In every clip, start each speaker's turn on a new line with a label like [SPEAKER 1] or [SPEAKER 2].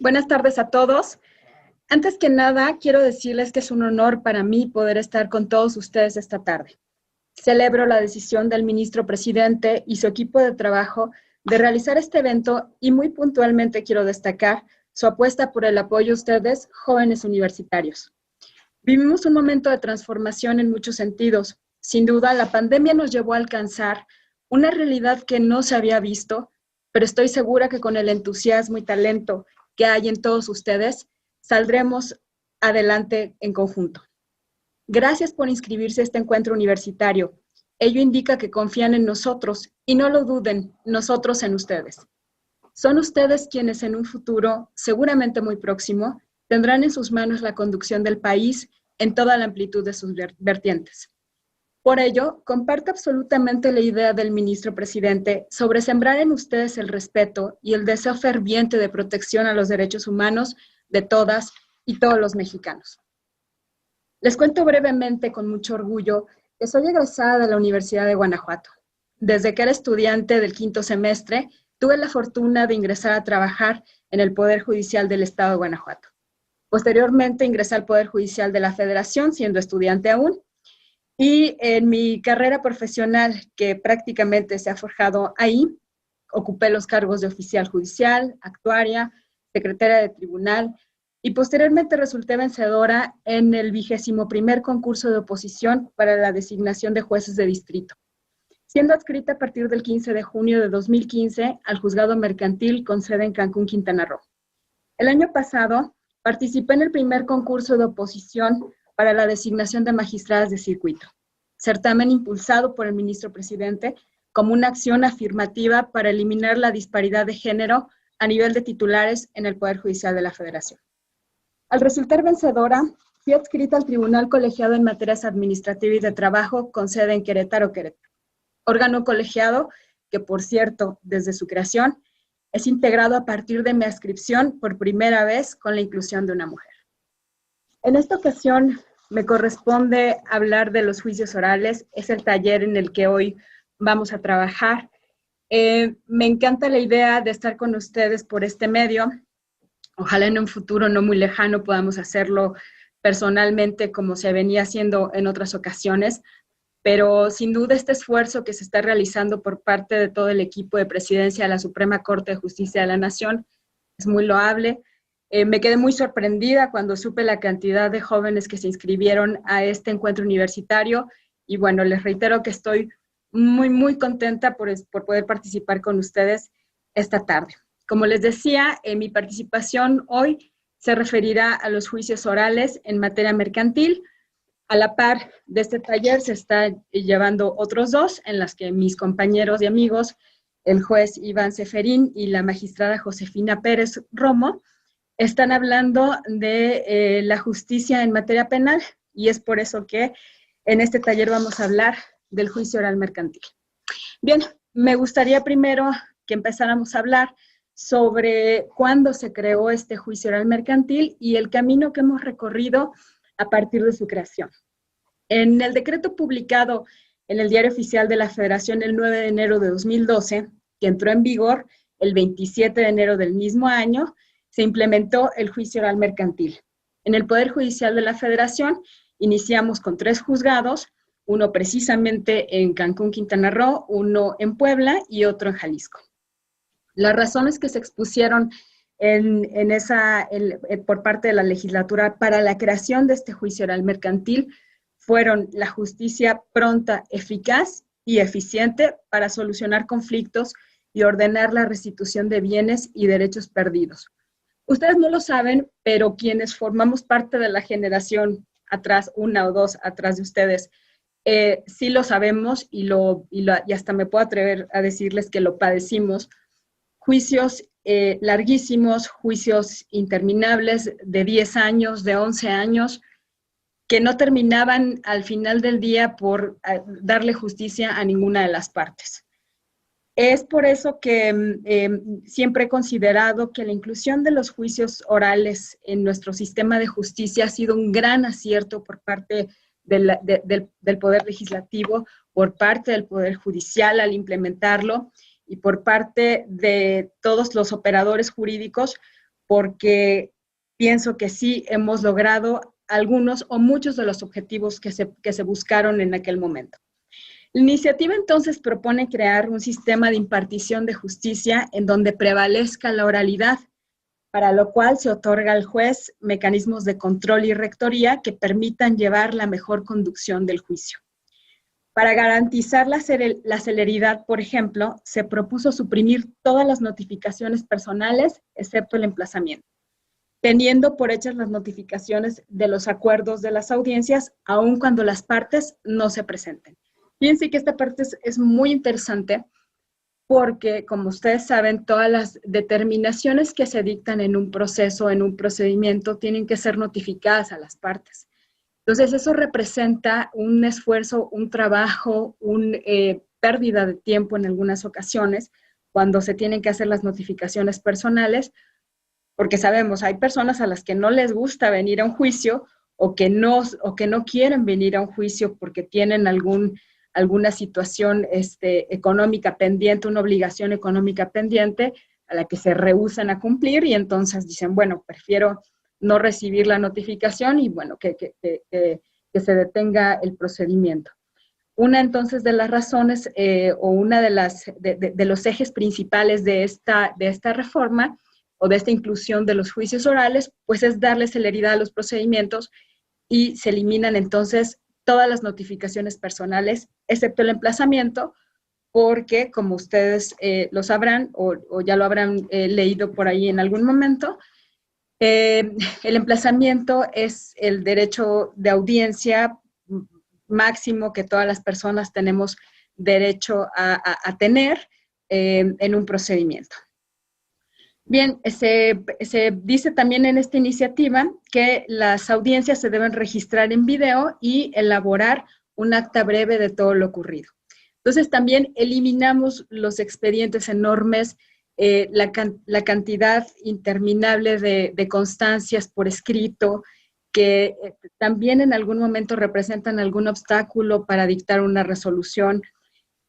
[SPEAKER 1] Buenas tardes a todos. Antes que nada, quiero decirles que es un honor para mí poder estar con todos ustedes esta tarde. Celebro la decisión del ministro presidente y su equipo de trabajo de realizar este evento y muy puntualmente quiero destacar su apuesta por el apoyo a ustedes, jóvenes universitarios. Vivimos un momento de transformación en muchos sentidos. Sin duda, la pandemia nos llevó a alcanzar una realidad que no se había visto, pero estoy segura que con el entusiasmo y talento que hay en todos ustedes, saldremos adelante en conjunto. Gracias por inscribirse a este encuentro universitario. Ello indica que confían en nosotros y no lo duden, nosotros en ustedes. Son ustedes quienes en un futuro, seguramente muy próximo, tendrán en sus manos la conducción del país en toda la amplitud de sus vertientes. Por ello, comparto absolutamente la idea del ministro presidente sobre sembrar en ustedes el respeto y el deseo ferviente de protección a los derechos humanos de todas y todos los mexicanos. Les cuento brevemente, con mucho orgullo, que soy egresada de la Universidad de Guanajuato. Desde que era estudiante del quinto semestre, tuve la fortuna de ingresar a trabajar en el Poder Judicial del Estado de Guanajuato. Posteriormente ingresé al Poder Judicial de la Federación, siendo estudiante aún, y en mi carrera profesional, que prácticamente se ha forjado ahí, ocupé los cargos de oficial judicial, actuaria, secretaria de tribunal, y posteriormente resulté vencedora en el 21º concurso de oposición para la designación de jueces de distrito, siendo adscrita a partir del 15 de junio de 2015 al juzgado mercantil con sede en Cancún, Quintana Roo. El año pasado participé en el primer concurso de oposición para la designación de magistradas de circuito, certamen impulsado por el ministro presidente como una acción afirmativa para eliminar la disparidad de género a nivel de titulares en el Poder Judicial de la Federación. Al resultar vencedora, fui adscrita al Tribunal Colegiado en Materias Administrativas y de Trabajo con sede en Querétaro, órgano colegiado que, por cierto, desde su creación, es integrado a partir de mi adscripción por primera vez con la inclusión de una mujer. En esta ocasión me corresponde hablar de los juicios orales, es el taller en el que hoy vamos a trabajar. Me encanta la idea de estar con ustedes por este medio. Ojalá en un futuro no muy lejano podamos hacerlo personalmente como se venía haciendo en otras ocasiones, pero sin duda este esfuerzo que se está realizando por parte de todo el equipo de presidencia de la Suprema Corte de Justicia de la Nación es muy loable. Me quedé muy sorprendida cuando supe la cantidad de jóvenes que se inscribieron a este encuentro universitario y bueno, les reitero que estoy muy contenta por poder participar con ustedes esta tarde. Como les decía, mi participación hoy se referirá a los juicios orales en materia mercantil. A la par de este taller se están llevando otros dos en las que mis compañeros y amigos, el juez Iván Seferín y la magistrada Josefina Pérez Romo, están hablando de la justicia en materia penal y es por eso que en este taller vamos a hablar del juicio oral mercantil. Bien, me gustaría primero que empezáramos a hablar sobre cuándo se creó este juicio oral mercantil y el camino que hemos recorrido a partir de su creación. En el decreto publicado en el Diario Oficial de la Federación el 9 de enero de 2012, que entró en vigor el 27 de enero del mismo año, se implementó el juicio oral mercantil. En el Poder Judicial de la Federación iniciamos con 3 juzgados, uno precisamente en Cancún, Quintana Roo, uno en Puebla y otro en Jalisco. Las razones que se expusieron por parte de la legislatura para la creación de este juicio oral mercantil fueron la justicia pronta, eficaz y eficiente para solucionar conflictos y ordenar la restitución de bienes y derechos perdidos. Ustedes no lo saben, pero quienes formamos parte de la generación atrás, una o dos atrás de ustedes, sí lo sabemos y hasta me puedo atrever a decirles que lo padecimos. Juicios larguísimos, juicios interminables de 10 años, de 11 años, que no terminaban al final del día por darle justicia a ninguna de las partes. Es por eso que siempre he considerado que la inclusión de los juicios orales en nuestro sistema de justicia ha sido un gran acierto por parte del Poder Legislativo, por parte del Poder Judicial al implementarlo y por parte de todos los operadores jurídicos, porque pienso que sí hemos logrado algunos o muchos de los objetivos que se buscaron en aquel momento. La iniciativa entonces propone crear un sistema de impartición de justicia en donde prevalezca la oralidad, para lo cual se otorga al juez mecanismos de control y rectoría que permitan llevar la mejor conducción del juicio. Para garantizar la celeridad, por ejemplo, se propuso suprimir todas las notificaciones personales, excepto el emplazamiento, teniendo por hechas las notificaciones de los acuerdos de las audiencias, aun cuando las partes no se presenten. Fíjense que esta parte es muy interesante porque, como ustedes saben, todas las determinaciones que se dictan en un proceso, en un procedimiento, tienen que ser notificadas a las partes. Entonces, eso representa un esfuerzo, un trabajo, una pérdida de tiempo en algunas ocasiones, cuando se tienen que hacer las notificaciones personales, porque sabemos, hay personas a las que no les gusta venir a un juicio o que no quieren venir a un juicio porque tienen alguna situación económica pendiente, una obligación económica pendiente a la que se rehúsan a cumplir y entonces dicen, bueno, prefiero no recibir la notificación y bueno, que se detenga el procedimiento. Una entonces de las razones o una de los ejes principales de esta reforma o de esta inclusión de los juicios orales, pues es darle celeridad a los procedimientos y se eliminan entonces todas las notificaciones personales, excepto el emplazamiento, porque como ustedes lo sabrán o ya lo habrán leído por ahí en algún momento, el emplazamiento es el derecho de audiencia máximo que todas las personas tenemos derecho a tener en un procedimiento. Bien, se dice también en esta iniciativa que las audiencias se deben registrar en video y elaborar un acta breve de todo lo ocurrido. Entonces también eliminamos los expedientes enormes, la cantidad interminable de constancias por escrito, que también en algún momento representan algún obstáculo para dictar una resolución.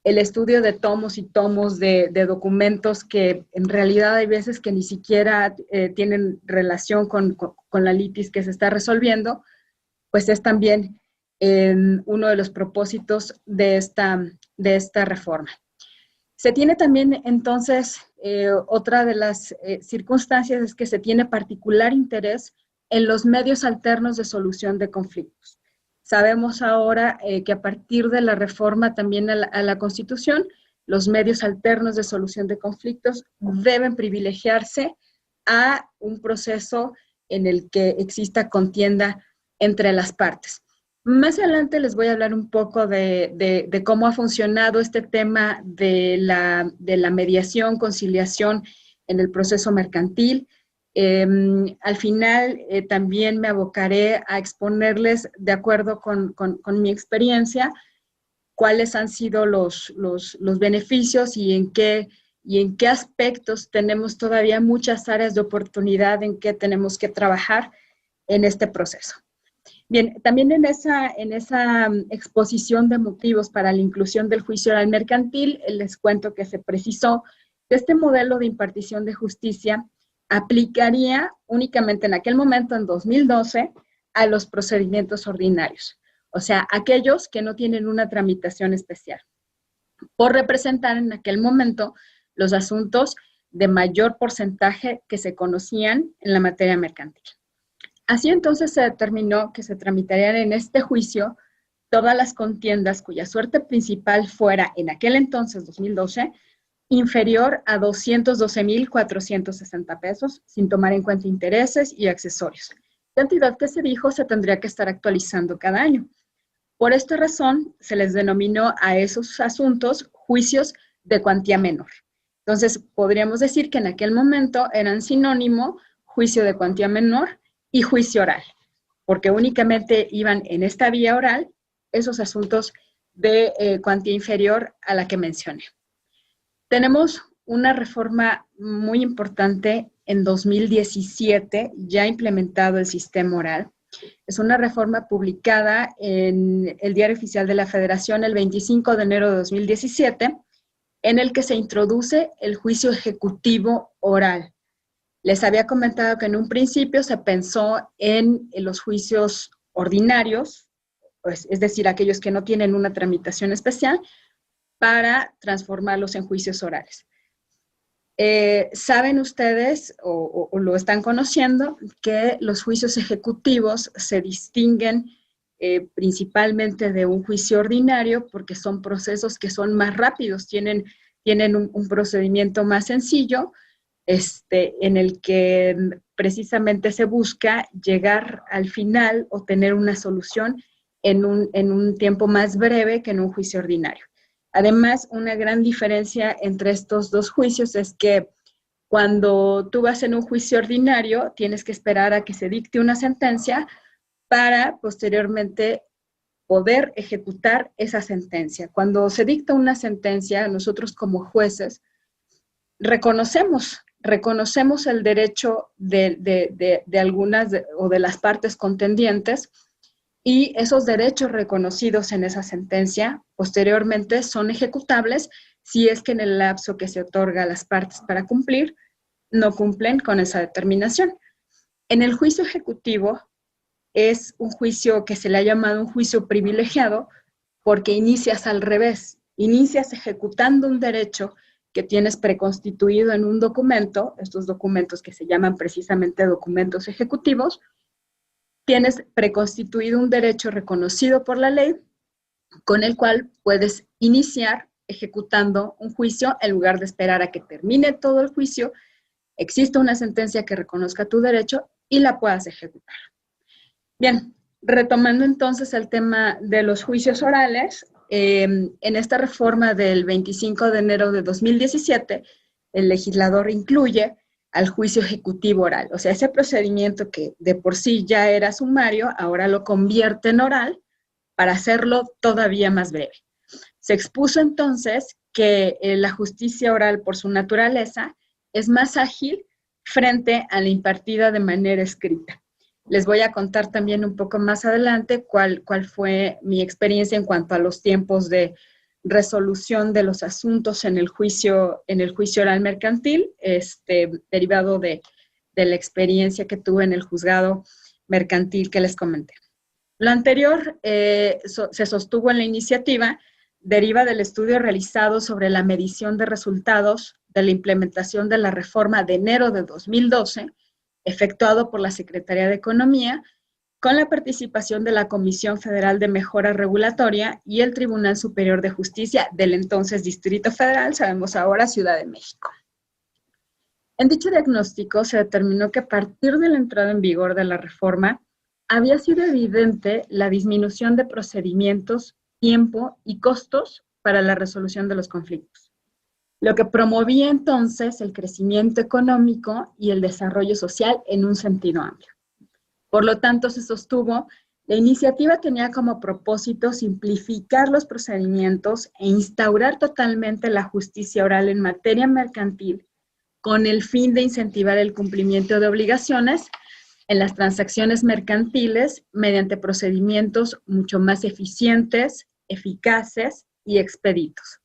[SPEAKER 1] El estudio de tomos y tomos de documentos que en realidad hay veces que ni siquiera tienen relación con la litis que se está resolviendo, pues es también uno de los propósitos de esta reforma. Se tiene también entonces, otra de las circunstancias es que se tiene particular interés en los medios alternos de solución de conflictos. Sabemos ahora que a partir de la reforma también a la Constitución, los medios alternos de solución de conflictos deben privilegiarse a un proceso en el que exista contienda entre las partes. Más adelante les voy a hablar un poco de cómo ha funcionado este tema de la mediación, conciliación en el proceso mercantil. Al final también me abocaré a exponerles, de acuerdo con mi experiencia, cuáles han sido los beneficios y en qué aspectos tenemos todavía muchas áreas de oportunidad en que tenemos que trabajar en este proceso. Bien, también en esa exposición de motivos para la inclusión del juicio oral mercantil, les cuento que se precisó que este modelo de impartición de justicia aplicaría únicamente en aquel momento, en 2012, a los procedimientos ordinarios, o sea, aquellos que no tienen una tramitación especial, por representar en aquel momento los asuntos de mayor porcentaje que se conocían en la materia mercantil. Así entonces se determinó que se tramitarían en este juicio todas las contiendas cuya suerte principal fuera, en aquel entonces, 2012, inferior a 212,460 pesos, sin tomar en cuenta intereses y accesorios. Cantidad que se dijo se tendría que estar actualizando cada año. Por esta razón, se les denominó a esos asuntos juicios de cuantía menor. Entonces, podríamos decir que en aquel momento eran sinónimo juicio de cuantía menor y juicio oral, porque únicamente iban en esta vía oral esos asuntos de cuantía inferior a la que mencioné. Tenemos una reforma muy importante en 2017, ya implementado el sistema oral. Es una reforma publicada en el Diario Oficial de la Federación el 25 de enero de 2017, en el que se introduce el juicio ejecutivo oral. Les había comentado que en un principio se pensó en los juicios ordinarios, pues, es decir, aquellos que no tienen una tramitación especial, para transformarlos en juicios orales. Saben ustedes, o lo están conociendo, que los juicios ejecutivos se distinguen principalmente de un juicio ordinario porque son procesos que son más rápidos, tienen un procedimiento más sencillo, en el que precisamente se busca llegar al final o tener una solución en un tiempo más breve que en un juicio ordinario. Además, una gran diferencia entre estos dos juicios es que cuando tú vas en un juicio ordinario, tienes que esperar a que se dicte una sentencia para posteriormente poder ejecutar esa sentencia. Cuando se dicta una sentencia, nosotros como jueces reconocemos el derecho de algunas o de las partes contendientes, y esos derechos reconocidos en esa sentencia posteriormente son ejecutables si es que en el lapso que se otorga a las partes para cumplir no cumplen con esa determinación. En el juicio ejecutivo es un juicio que se le ha llamado un juicio privilegiado porque inicias al revés, inicias ejecutando un derecho que tienes preconstituido en un documento, estos documentos que se llaman precisamente documentos ejecutivos. Tienes preconstituido un derecho reconocido por la ley con el cual puedes iniciar ejecutando un juicio en lugar de esperar a que termine todo el juicio, exista una sentencia que reconozca tu derecho y la puedas ejecutar. Bien, retomando entonces el tema de los juicios orales, en esta reforma del 25 de enero de 2017, el legislador incluye al juicio ejecutivo oral. O sea, ese procedimiento que de por sí ya era sumario, ahora lo convierte en oral para hacerlo todavía más breve. Se expuso entonces que la justicia oral, por su naturaleza, es más ágil frente a la impartida de manera escrita. Les voy a contar también un poco más adelante cuál fue mi experiencia en cuanto a los tiempos de resolución de los asuntos en el juicio oral mercantil, derivado de la experiencia que tuve en el juzgado mercantil que les comenté. Lo anterior se sostuvo en la iniciativa, deriva del estudio realizado sobre la medición de resultados de la implementación de la reforma de enero de 2012, efectuado por la Secretaría de Economía, con la participación de la Comisión Federal de Mejora Regulatoria y el Tribunal Superior de Justicia del entonces Distrito Federal, sabemos ahora Ciudad de México. En dicho diagnóstico se determinó que a partir de la entrada en vigor de la reforma, había sido evidente la disminución de procedimientos, tiempo y costos para la resolución de los conflictos, lo que promovía entonces el crecimiento económico y el desarrollo social en un sentido amplio. Por lo tanto, se sostuvo, la iniciativa tenía como propósito simplificar los procedimientos e instaurar totalmente la justicia oral en materia mercantil con el fin de incentivar el cumplimiento de obligaciones en las transacciones mercantiles mediante procedimientos mucho más eficientes, eficaces y expeditos.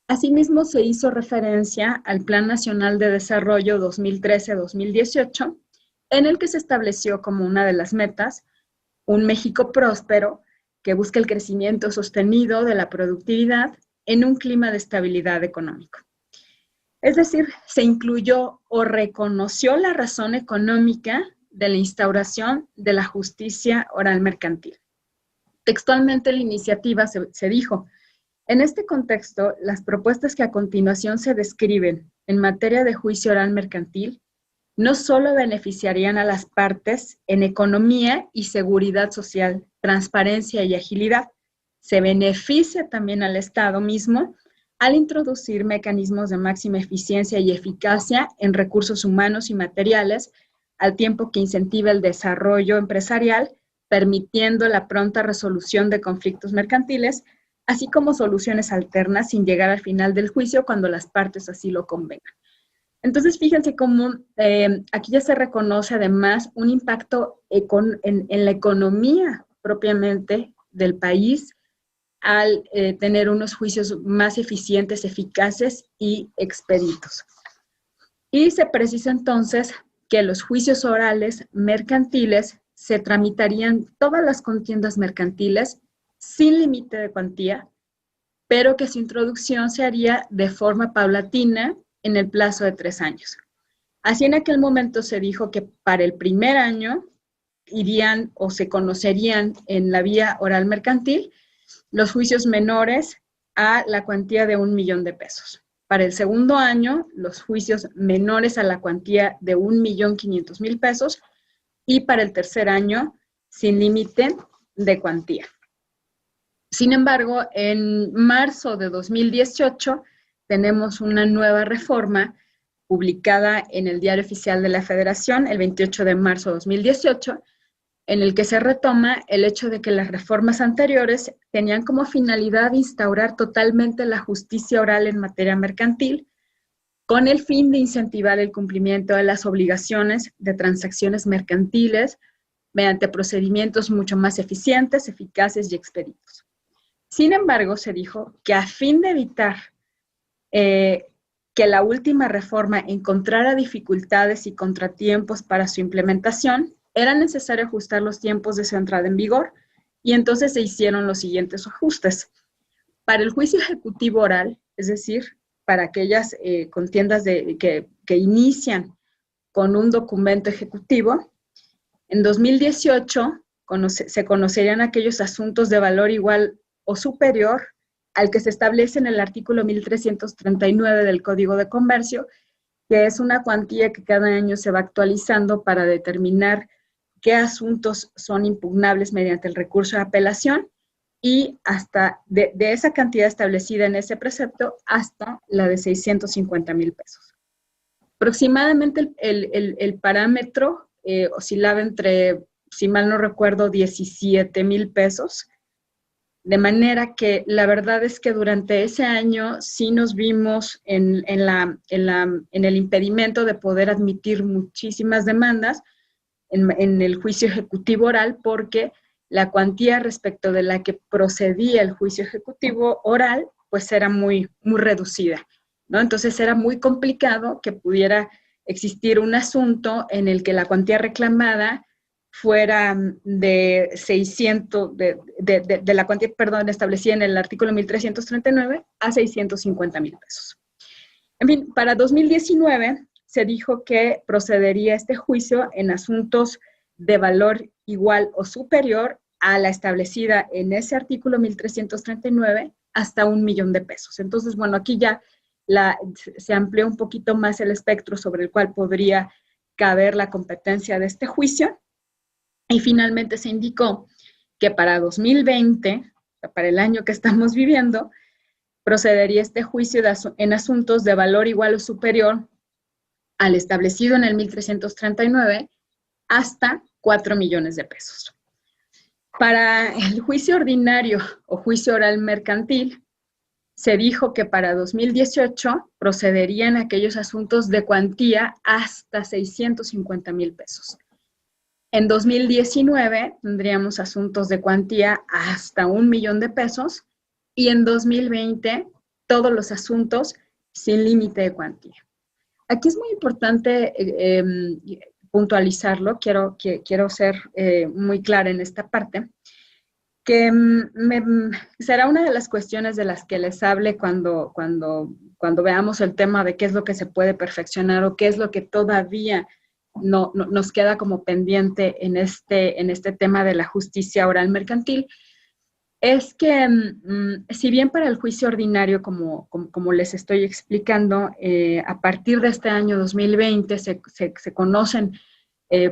[SPEAKER 1] Asimismo, se hizo referencia al Plan Nacional de Desarrollo 2013-2018, en el que se estableció como una de las metas un México próspero que busca el crecimiento sostenido de la productividad en un clima de estabilidad económico. Es decir, se incluyó o reconoció la razón económica de la instauración de la justicia oral mercantil. Textualmente la iniciativa se dijo: en este contexto, las propuestas que a continuación se describen en materia de juicio oral mercantil no solo beneficiarían a las partes en economía y seguridad social, transparencia y agilidad, se beneficia también al Estado mismo al introducir mecanismos de máxima eficiencia y eficacia en recursos humanos y materiales, al tiempo que incentiva el desarrollo empresarial, permitiendo la pronta resolución de conflictos mercantiles, así como soluciones alternas sin llegar al final del juicio cuando las partes así lo convengan. Entonces, fíjense cómo aquí ya se reconoce además un impacto en la economía propiamente del país al tener unos juicios más eficientes, eficaces y expeditos. Y se precisa entonces que los juicios orales mercantiles se tramitarían todas las contiendas mercantiles sin límite de cuantía, pero que su introducción se haría de forma paulatina en el plazo de 3 años. Así en aquel momento se dijo que para el primer año irían o se conocerían en la vía oral mercantil los juicios menores a la cuantía de 1 millón de pesos. Para el segundo año, los juicios menores a la cuantía de 1.500.000 pesos y para el tercer año, sin límite de cuantía. Sin embargo, en marzo de 2018 tenemos una nueva reforma publicada en el Diario Oficial de la Federación el 28 de marzo de 2018, en el que se retoma el hecho de que las reformas anteriores tenían como finalidad instaurar totalmente la justicia oral en materia mercantil, con el fin de incentivar el cumplimiento de las obligaciones de transacciones mercantiles mediante procedimientos mucho más eficientes, eficaces y expeditos. Sin embargo, se dijo que a fin de evitar que la última reforma encontrara dificultades y contratiempos para su implementación, era necesario ajustar los tiempos de su entrada en vigor y entonces se hicieron los siguientes ajustes. Para el juicio ejecutivo oral, es decir, para aquellas contiendas que inician con un documento ejecutivo, en 2018 se conocerían aquellos asuntos de valor igual o superior al que se establece en el artículo 1339 del Código de Comercio, que es una cuantía que cada año se va actualizando para determinar qué asuntos son impugnables mediante el recurso de apelación y hasta de esa cantidad establecida en ese precepto hasta la de 650,000 pesos. Aproximadamente el parámetro oscilaba entre, si mal no recuerdo, 17,000 pesos, de manera que la verdad es que durante ese año sí nos vimos en el impedimento de poder admitir muchísimas demandas en el juicio ejecutivo oral, porque la cuantía respecto de la que procedía el juicio ejecutivo oral, pues era muy, muy reducida, ¿no? Entonces era muy complicado que pudiera existir un asunto en el que la cuantía reclamada fuera de 600, de la cuantía, perdón, establecida en el artículo 1339 a 650,000 pesos. En fin, para 2019 se dijo que procedería este juicio en asuntos de valor igual o superior a la establecida en ese artículo 1339 hasta 1 millón de pesos. Entonces, bueno, aquí ya se amplió un poquito más el espectro sobre el cual podría caber la competencia de este juicio. Y finalmente se indicó que para 2020, para el año que estamos viviendo, procedería este juicio en asuntos de valor igual o superior al establecido en el 1339 hasta 4 millones de pesos. Para el juicio ordinario o juicio oral mercantil, se dijo que para 2018 procederían aquellos asuntos de cuantía hasta 650,000 pesos. En 2019 tendríamos asuntos de cuantía hasta 1 millón de pesos y en 2020 todos los asuntos sin límite de cuantía. Aquí es muy importante puntualizarlo, quiero ser muy clara en esta parte, que será una de las cuestiones de las que les hable cuando veamos el tema de qué es lo que se puede perfeccionar o qué es lo que todavía no nos queda como pendiente en este tema de la justicia oral mercantil, es que si bien para el juicio ordinario, como les estoy explicando, a partir de este año 2020 se conocen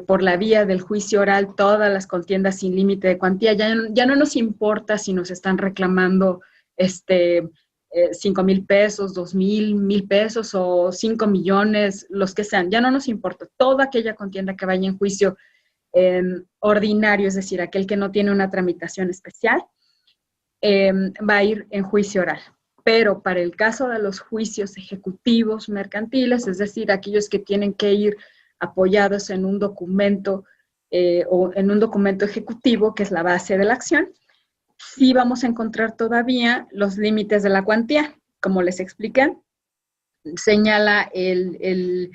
[SPEAKER 1] por la vía del juicio oral todas las contiendas sin límite de cuantía, ya no nos importa si nos están reclamando 5,000 pesos, 2,000, 1,000 pesos o 5 millones, los que sean, ya no nos importa. Toda aquella contienda que vaya en juicio ordinario, es decir, aquel que no tiene una tramitación especial, va a ir en juicio oral. Pero para el caso de los juicios ejecutivos mercantiles, es decir, aquellos que tienen que ir apoyados en un documento o en un documento ejecutivo, que es la base de la acción, sí vamos a encontrar todavía los límites de la cuantía. Como les expliqué, señala el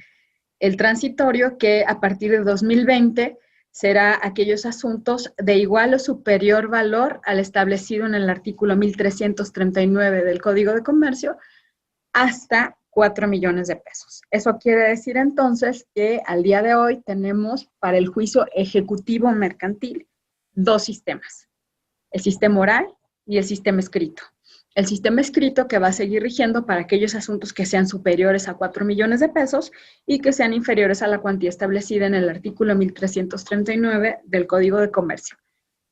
[SPEAKER 1] transitorio que a partir de 2020 será aquellos asuntos de igual o superior valor al establecido en el artículo 1339 del Código de Comercio hasta 4 millones de pesos. Eso quiere decir entonces que al día de hoy tenemos para el juicio ejecutivo mercantil dos sistemas, el sistema oral y el sistema escrito. El sistema escrito que va a seguir rigiendo para aquellos asuntos que sean superiores a 4 millones de pesos y que sean inferiores a la cuantía establecida en el artículo 1339 del Código de Comercio.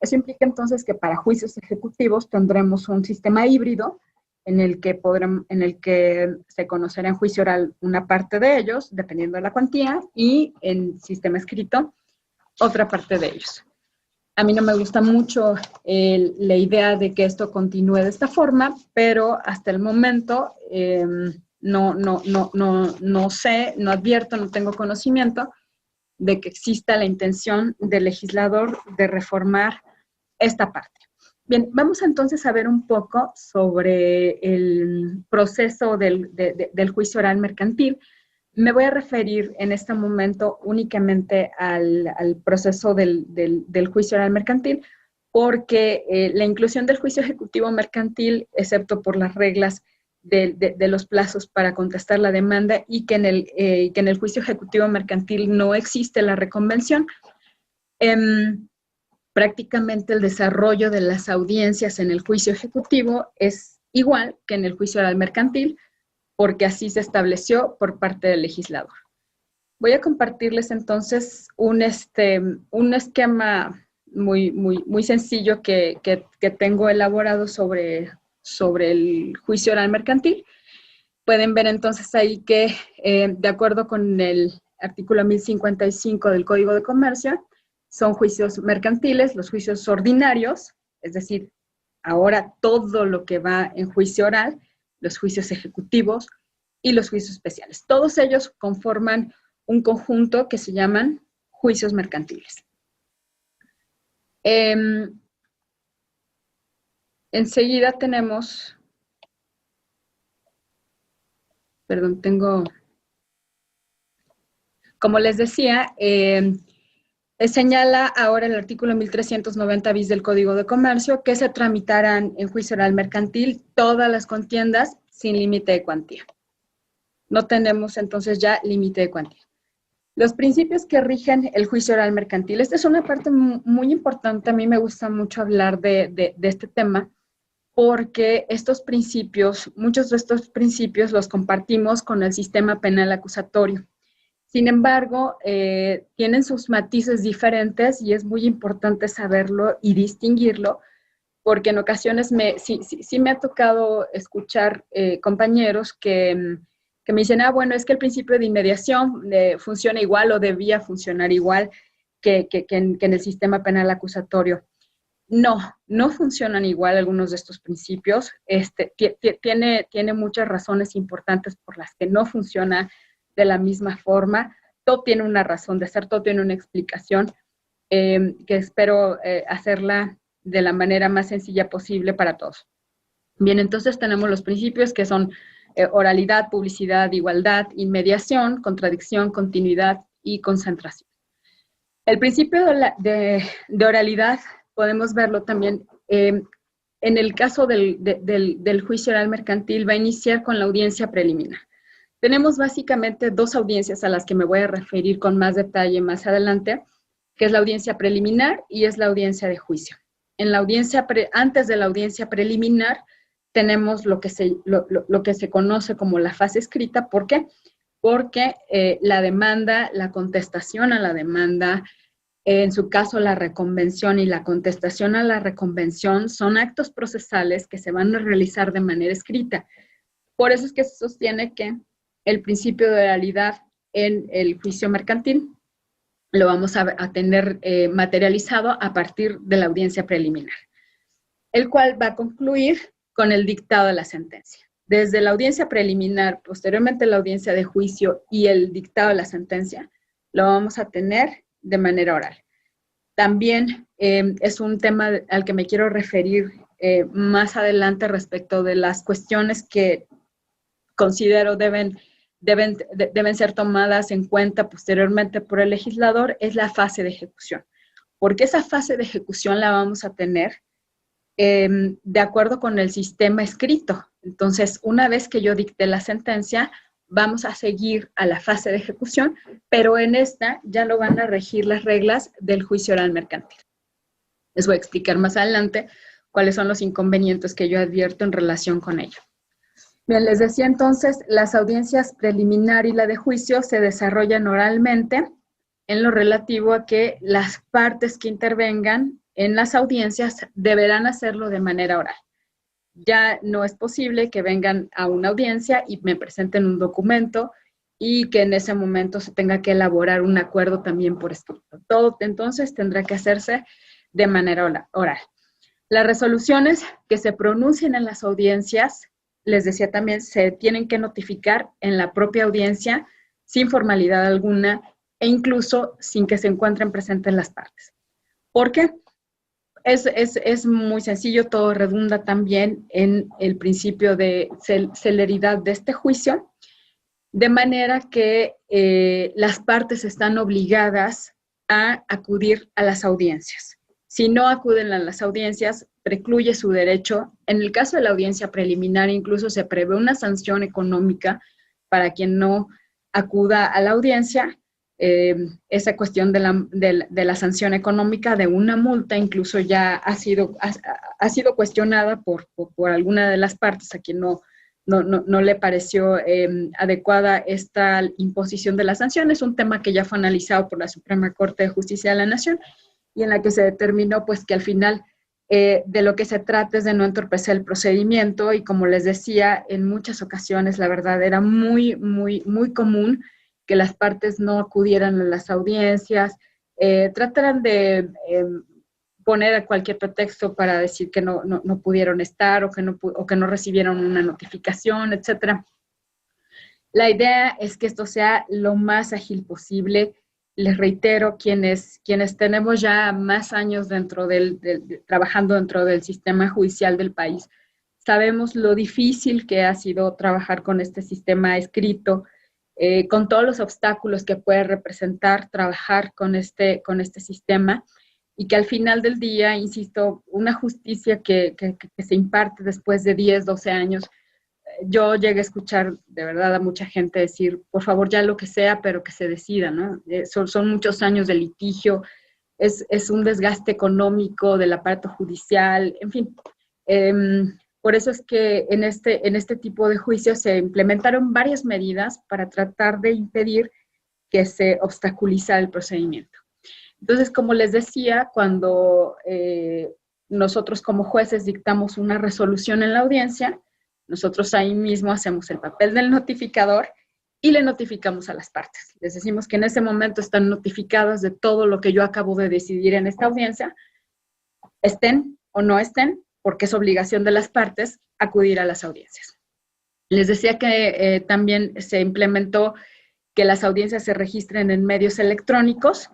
[SPEAKER 1] Eso implica entonces que para juicios ejecutivos tendremos un sistema híbrido en el que se conocerá en juicio oral una parte de ellos, dependiendo de la cuantía, y en sistema escrito otra parte de ellos. A mí no me gusta mucho la idea de que esto continúe de esta forma, pero hasta el momento no sé, no advierto, no tengo conocimiento de que exista la intención del legislador de reformar esta parte. Bien, vamos entonces a ver un poco sobre el proceso del juicio oral mercantil. Me voy a referir en este momento únicamente al proceso del juicio oral mercantil, porque la inclusión del juicio ejecutivo mercantil, excepto por las reglas de los plazos para contestar la demanda y que en el juicio ejecutivo mercantil no existe la reconvención, prácticamente el desarrollo de las audiencias en el juicio ejecutivo es igual que en el juicio oral mercantil, porque así se estableció por parte del legislador. Voy a compartirles entonces un esquema muy sencillo que tengo elaborado sobre el juicio oral mercantil. Pueden ver entonces ahí que, de acuerdo con el artículo 1055 del Código de Comercio, son juicios mercantiles, los juicios ordinarios, es decir, ahora todo lo que va en juicio oral, los juicios ejecutivos y los juicios especiales. Todos ellos conforman un conjunto que se llaman juicios mercantiles. Enseguida tenemos, perdón, como les decía, señala ahora el artículo 1390 bis del Código de Comercio que se tramitarán en juicio oral mercantil todas las contiendas sin límite de cuantía. No tenemos entonces ya límite de cuantía. Los principios que rigen el juicio oral mercantil. Esta es una parte muy importante. A mí me gusta mucho hablar de este tema porque estos principios, muchos de estos principios los compartimos con el sistema penal acusatorio. Sin embargo, tienen sus matices diferentes y es muy importante saberlo y distinguirlo, porque en ocasiones sí me ha tocado escuchar compañeros que me dicen, bueno, es que el principio de inmediación funciona igual o debía funcionar igual que en el sistema penal acusatorio. No funcionan igual algunos de estos principios. Tiene muchas razones importantes por las que no funciona de la misma forma. Todo tiene una razón de ser, todo tiene una explicación que espero hacerla de la manera más sencilla posible para todos. Bien, entonces tenemos los principios que son oralidad, publicidad, igualdad, inmediación, contradicción, continuidad y concentración. El principio de oralidad podemos verlo también en el caso del juicio oral mercantil, va a iniciar con la audiencia preliminar. Tenemos básicamente dos audiencias a las que me voy a referir con más detalle más adelante, que es la audiencia preliminar y es la audiencia de juicio. En la audiencia antes de la audiencia preliminar tenemos lo que se conoce como la fase escrita. ¿Por qué? Porque la demanda, la contestación a la demanda, en su caso la reconvención y la contestación a la reconvención son actos procesales que se van a realizar de manera escrita. Por eso es que se sostiene que el principio de oralidad en el juicio mercantil lo vamos a tener materializado a partir de la audiencia preliminar, el cual va a concluir con el dictado de la sentencia. Desde la audiencia preliminar, posteriormente la audiencia de juicio y el dictado de la sentencia, lo vamos a tener de manera oral. También es un tema al que me quiero referir más adelante respecto de las cuestiones que considero deben ser tomadas en cuenta posteriormente por el legislador es la fase de ejecución. Porque esa fase de ejecución la vamos a tener de acuerdo con el sistema escrito. Entonces, una vez que yo dicté la sentencia, vamos a seguir a la fase de ejecución, pero en esta ya no van a regir las reglas del juicio oral mercantil. Les voy a explicar más adelante cuáles son los inconvenientes que yo advierto en relación con ello. Bien, les decía entonces, las audiencias preliminar y la de juicio se desarrollan oralmente en lo relativo a que las partes que intervengan en las audiencias deberán hacerlo de manera oral. Ya no es posible que vengan a una audiencia y me presenten un documento y que en ese momento se tenga que elaborar un acuerdo también por escrito. Todo entonces tendrá que hacerse de manera oral. Las resoluciones que se pronuncien en las audiencias, les decía también, se tienen que notificar en la propia audiencia sin formalidad alguna e incluso sin que se encuentren presentes las partes. ¿Por qué? Es muy sencillo, todo redunda también en el principio de celeridad de este juicio, de manera que las partes están obligadas a acudir a las audiencias. Si no acuden a las audiencias, precluye su derecho. En el caso de la audiencia preliminar, incluso se prevé una sanción económica para quien no acuda a la audiencia. Esa cuestión de la sanción económica, de una multa, incluso ya ha sido cuestionada por alguna de las partes a quien no le pareció adecuada esta imposición de la sanción. Es un tema que ya fue analizado por la Suprema Corte de Justicia de la Nación y en la que se determinó pues que al final de lo que se trata es de no entorpecer el procedimiento y, como les decía, en muchas ocasiones la verdad era muy común que las partes no acudieran a las audiencias, trataran de poner cualquier pretexto para decir que no pudieron estar o que no recibieron una notificación, etc. La idea es que esto sea lo más ágil posible. Les reitero, quienes tenemos ya más años trabajando dentro del sistema judicial del país, sabemos lo difícil que ha sido trabajar con este sistema escrito, con todos los obstáculos que puede representar trabajar con este sistema, y que al final del día, insisto, una justicia que se imparte después de 10, 12 años, yo llegué a escuchar de verdad a mucha gente decir, por favor, ya lo que sea, pero que se decida, ¿no? Son muchos años de litigio, es un desgaste económico del aparato judicial, en fin. Por eso es que en este tipo de juicios se implementaron varias medidas para tratar de impedir que se obstaculizara el procedimiento. Entonces, como les decía, cuando nosotros como jueces dictamos una resolución en la audiencia, nosotros ahí mismo hacemos el papel del notificador y le notificamos a las partes. Les decimos que en ese momento están notificadas de todo lo que yo acabo de decidir en esta audiencia, estén o no estén, porque es obligación de las partes acudir a las audiencias. Les decía que también se implementó que las audiencias se registren en medios electrónicos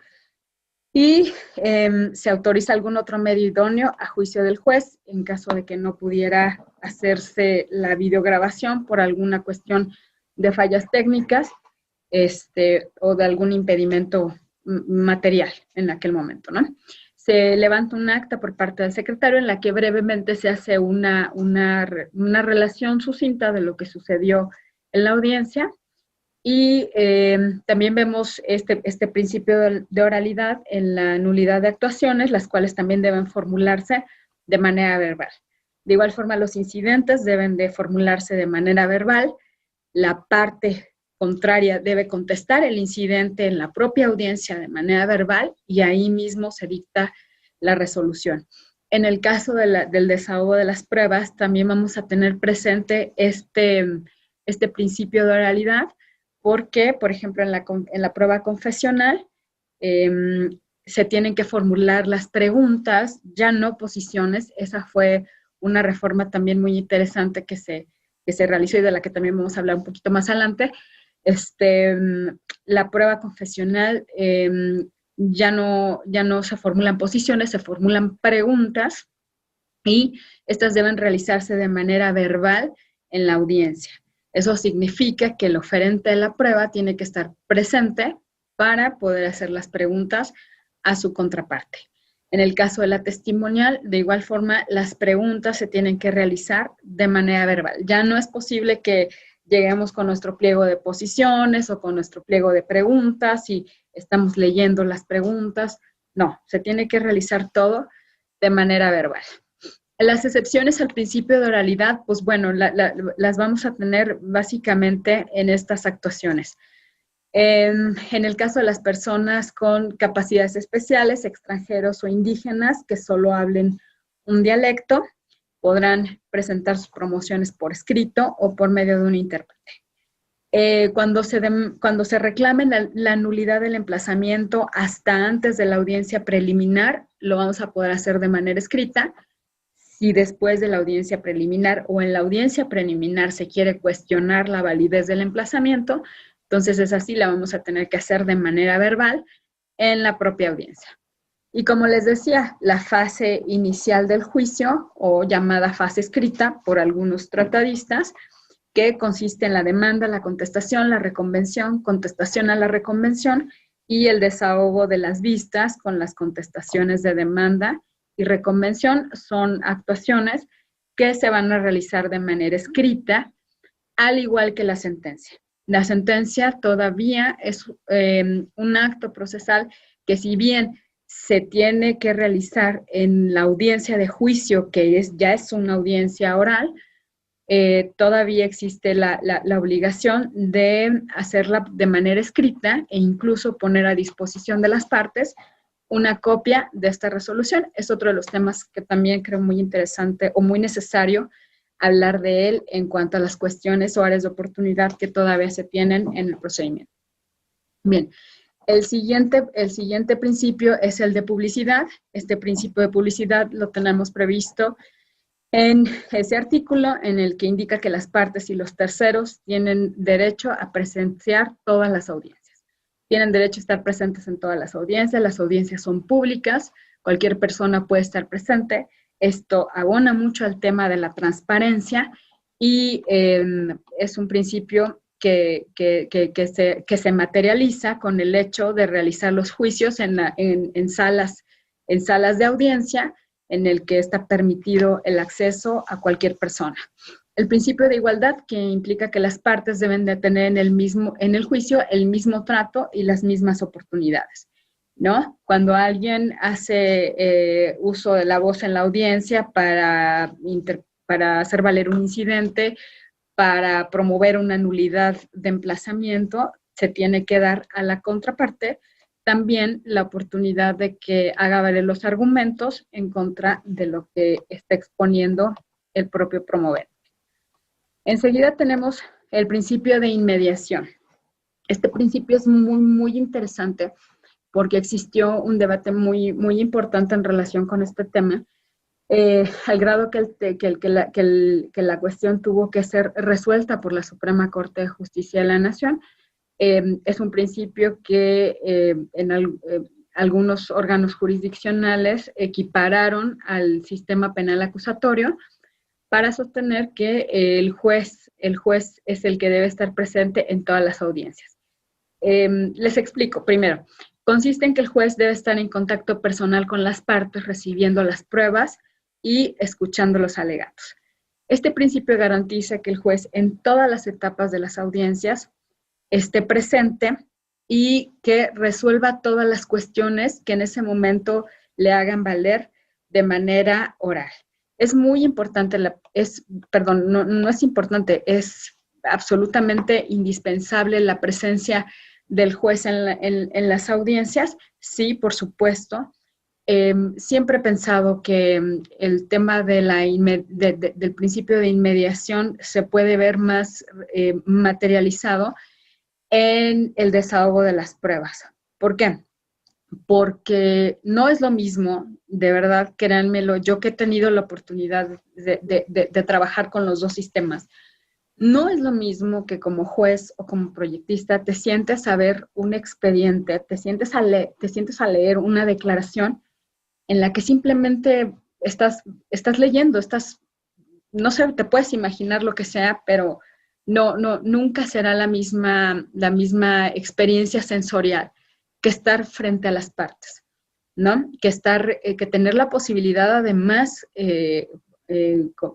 [SPEAKER 1] y se autoriza algún otro medio idóneo a juicio del juez en caso de que no pudiera hacerse la videograbación por alguna cuestión de fallas técnicas o de algún impedimento material en aquel momento, ¿no? Se levanta un acta por parte del secretario en la que brevemente se hace una relación sucinta de lo que sucedió en la audiencia. Y también vemos este principio de oralidad en la nulidad de actuaciones, las cuales también deben formularse de manera verbal. De igual forma, los incidentes deben de formularse de manera verbal. La parte contraria debe contestar el incidente en la propia audiencia de manera verbal y ahí mismo se dicta la resolución. En el caso del desahogo de las pruebas, también vamos a tener presente este principio de oralidad, porque, por ejemplo, en la prueba confesional se tienen que formular las preguntas, ya no posiciones. Esa fue una reforma también muy interesante que se realizó y de la que también vamos a hablar un poquito más adelante. La prueba confesional ya no se formulan posiciones, se formulan preguntas y estas deben realizarse de manera verbal en la audiencia. Eso significa que el oferente de la prueba tiene que estar presente para poder hacer las preguntas a su contraparte. En el caso de la testimonial, de igual forma, las preguntas se tienen que realizar de manera verbal. Ya no es posible que lleguemos con nuestro pliego de posiciones o con nuestro pliego de preguntas y estamos leyendo las preguntas. No, se tiene que realizar todo de manera verbal. Las excepciones al principio de oralidad, pues bueno, las vamos a tener básicamente en estas actuaciones. En el caso de las personas con capacidades especiales, extranjeros o indígenas que solo hablen un dialecto, podrán presentar sus promociones por escrito o por medio de un intérprete. Cuando se reclame la nulidad del emplazamiento hasta antes de la audiencia preliminar, lo vamos a poder hacer de manera escrita. Si después de la audiencia preliminar o en la audiencia preliminar se quiere cuestionar la validez del emplazamiento, entonces es así, la vamos a tener que hacer de manera verbal en la propia audiencia. Y como les decía, la fase inicial del juicio, o llamada fase escrita por algunos tratadistas, que consiste en la demanda, la contestación, la reconvención, contestación a la reconvención y el desahogo de las vistas con las contestaciones de demanda y reconvención, son actuaciones que se van a realizar de manera escrita, al igual que la sentencia. La sentencia todavía es un acto procesal que, si bien se tiene que realizar en la audiencia de juicio, que ya es una audiencia oral, todavía existe la obligación de hacerla de manera escrita e incluso poner a disposición de las partes una copia de esta resolución. Es otro de los temas que también creo muy interesante o muy necesario hablar de él en cuanto a las cuestiones o áreas de oportunidad que todavía se tienen en el procedimiento. Bien, el siguiente principio es el de publicidad. Este principio de publicidad lo tenemos previsto en ese artículo en el que indica que las partes y los terceros tienen derecho a presenciar todas las audiencias. Tienen derecho a estar presentes en todas las audiencias son públicas, cualquier persona puede estar presente. Esto abona mucho al tema de la transparencia y es un principio que se materializa con el hecho de realizar los juicios en salas de audiencia, en el que está permitido el acceso a cualquier persona. El principio de igualdad, que implica que las partes deben de tener en el juicio el mismo trato y las mismas oportunidades, ¿no? Cuando alguien hace uso de la voz en la audiencia para hacer valer un incidente, para promover una nulidad de emplazamiento, se tiene que dar a la contraparte también la oportunidad de que haga valer los argumentos en contra de lo que está exponiendo el propio promovente. Enseguida tenemos el principio de inmediación. Este principio es muy, muy interesante porque existió un debate muy, muy importante en relación con este tema, al grado que la cuestión tuvo que ser resuelta por la Suprema Corte de Justicia de la Nación. Es un principio que algunos órganos jurisdiccionales equipararon al sistema penal acusatorio para sostener que el juez es el que debe estar presente en todas las audiencias. Les explico. Primero, consiste en que el juez debe estar en contacto personal con las partes, recibiendo las pruebas y escuchando los alegatos. Este principio garantiza que el juez en todas las etapas de las audiencias esté presente y que resuelva todas las cuestiones que en ese momento le hagan valer de manera oral. Es muy importante, no es importante, es absolutamente indispensable la presencia del juez en las audiencias. Sí, por supuesto. Siempre he pensado que el tema del principio de inmediación se puede ver más materializado en el desahogo de las pruebas. ¿Por qué? Porque no es lo mismo, de verdad, créanmelo, yo que he tenido la oportunidad de trabajar con los dos sistemas, no es lo mismo que como juez o como proyectista te sientes a ver un expediente, te sientes a leer una declaración en la que simplemente estás leyendo, no sé, te puedes imaginar lo que sea, pero nunca será la misma experiencia sensorial que estar frente a las partes, ¿no? Que tener la posibilidad, además,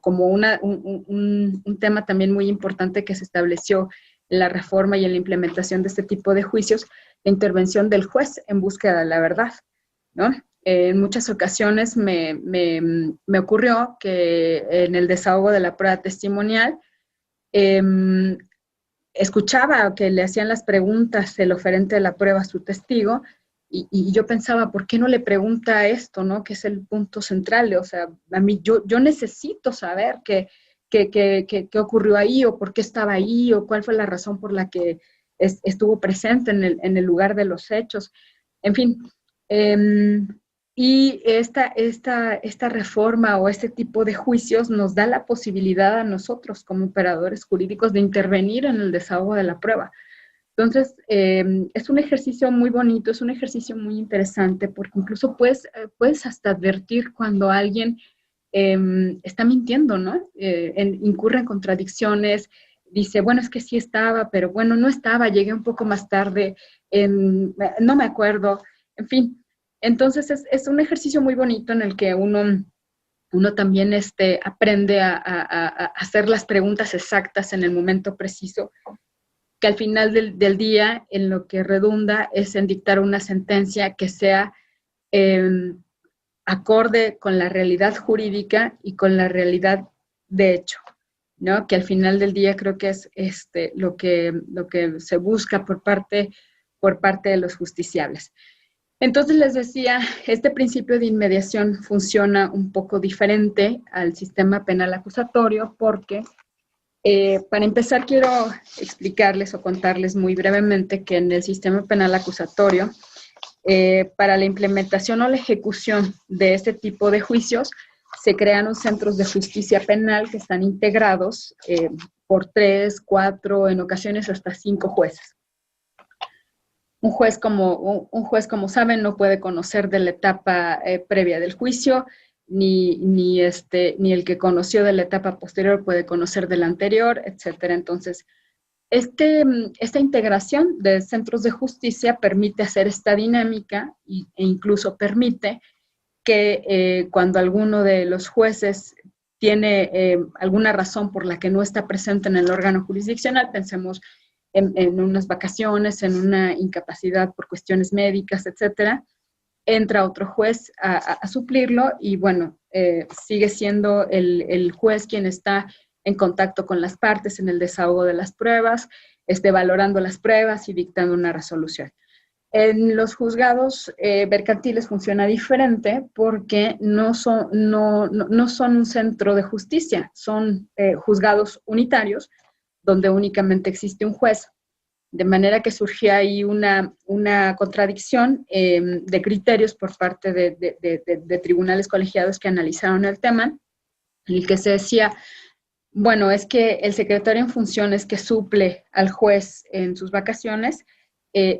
[SPEAKER 1] como un tema también muy importante que se estableció en la reforma y en la implementación de este tipo de juicios, la intervención del juez en búsqueda de la verdad, ¿no? En muchas ocasiones me ocurrió que en el desahogo de la prueba testimonial, escuchaba que le hacían las preguntas el oferente de la prueba a su testigo, y yo pensaba, ¿por qué no le pregunta esto, no? Que es el punto central. O sea, a mí yo necesito saber qué ocurrió ahí, o por qué estaba ahí, o cuál fue la razón por la que estuvo presente en el lugar de los hechos. En fin, y esta reforma o este tipo de juicios nos da la posibilidad a nosotros como operadores jurídicos de intervenir en el desahogo de la prueba. Entonces, es un ejercicio muy bonito, es un ejercicio muy interesante, porque incluso puedes hasta advertir cuando alguien está mintiendo, ¿no? Incurre en contradicciones, dice, bueno, es que sí estaba, pero bueno, no estaba, llegué un poco más tarde, no me acuerdo, en fin. Entonces, es un ejercicio muy bonito en el que uno también aprende a hacer las preguntas exactas en el momento preciso, que al final del día en lo que redunda es en dictar una sentencia que sea acorde con la realidad jurídica y con la realidad de hecho, ¿no? Que al final del día creo que es lo que se busca por parte de los justiciables. Entonces les decía, este principio de inmediación funciona un poco diferente al sistema penal acusatorio porque, para empezar, quiero explicarles o contarles muy brevemente que en el sistema penal acusatorio, para la implementación o la ejecución de este tipo de juicios, se crean los centros de justicia penal que están integrados por 3, 4, en ocasiones hasta 5 jueces. Un juez, como saben, no puede conocer de la etapa previa del juicio, ni el que conoció de la etapa posterior puede conocer de la anterior, etcétera. Entonces, esta integración de centros de justicia permite hacer esta dinámica e incluso permite que cuando alguno de los jueces tiene alguna razón por la que no está presente en el órgano jurisdiccional, pensemos en unas vacaciones, en una incapacidad por cuestiones médicas, etcétera, entra otro juez a suplirlo y bueno, sigue siendo el juez quien está en contacto con las partes en el desahogo de las pruebas, valorando las pruebas y dictando una resolución. En los juzgados mercantiles funciona diferente porque no son un centro de justicia, son juzgados unitarios donde únicamente existe un juez, de manera que surgía ahí una contradicción de criterios por parte de tribunales colegiados que analizaron el tema, en el que se decía, bueno, es que el secretario en funciones que suple al juez en sus vacaciones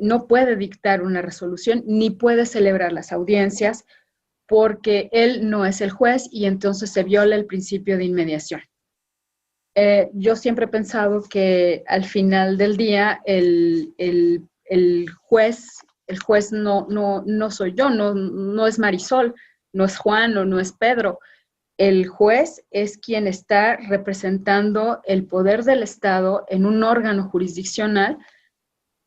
[SPEAKER 1] no puede dictar una resolución ni puede celebrar las audiencias porque él no es el juez y entonces se viola el principio de inmediación. Yo siempre he pensado que al final del día el juez no soy yo, no es Marisol, no es Juan o no es Pedro. El juez es quien está representando el poder del Estado en un órgano jurisdiccional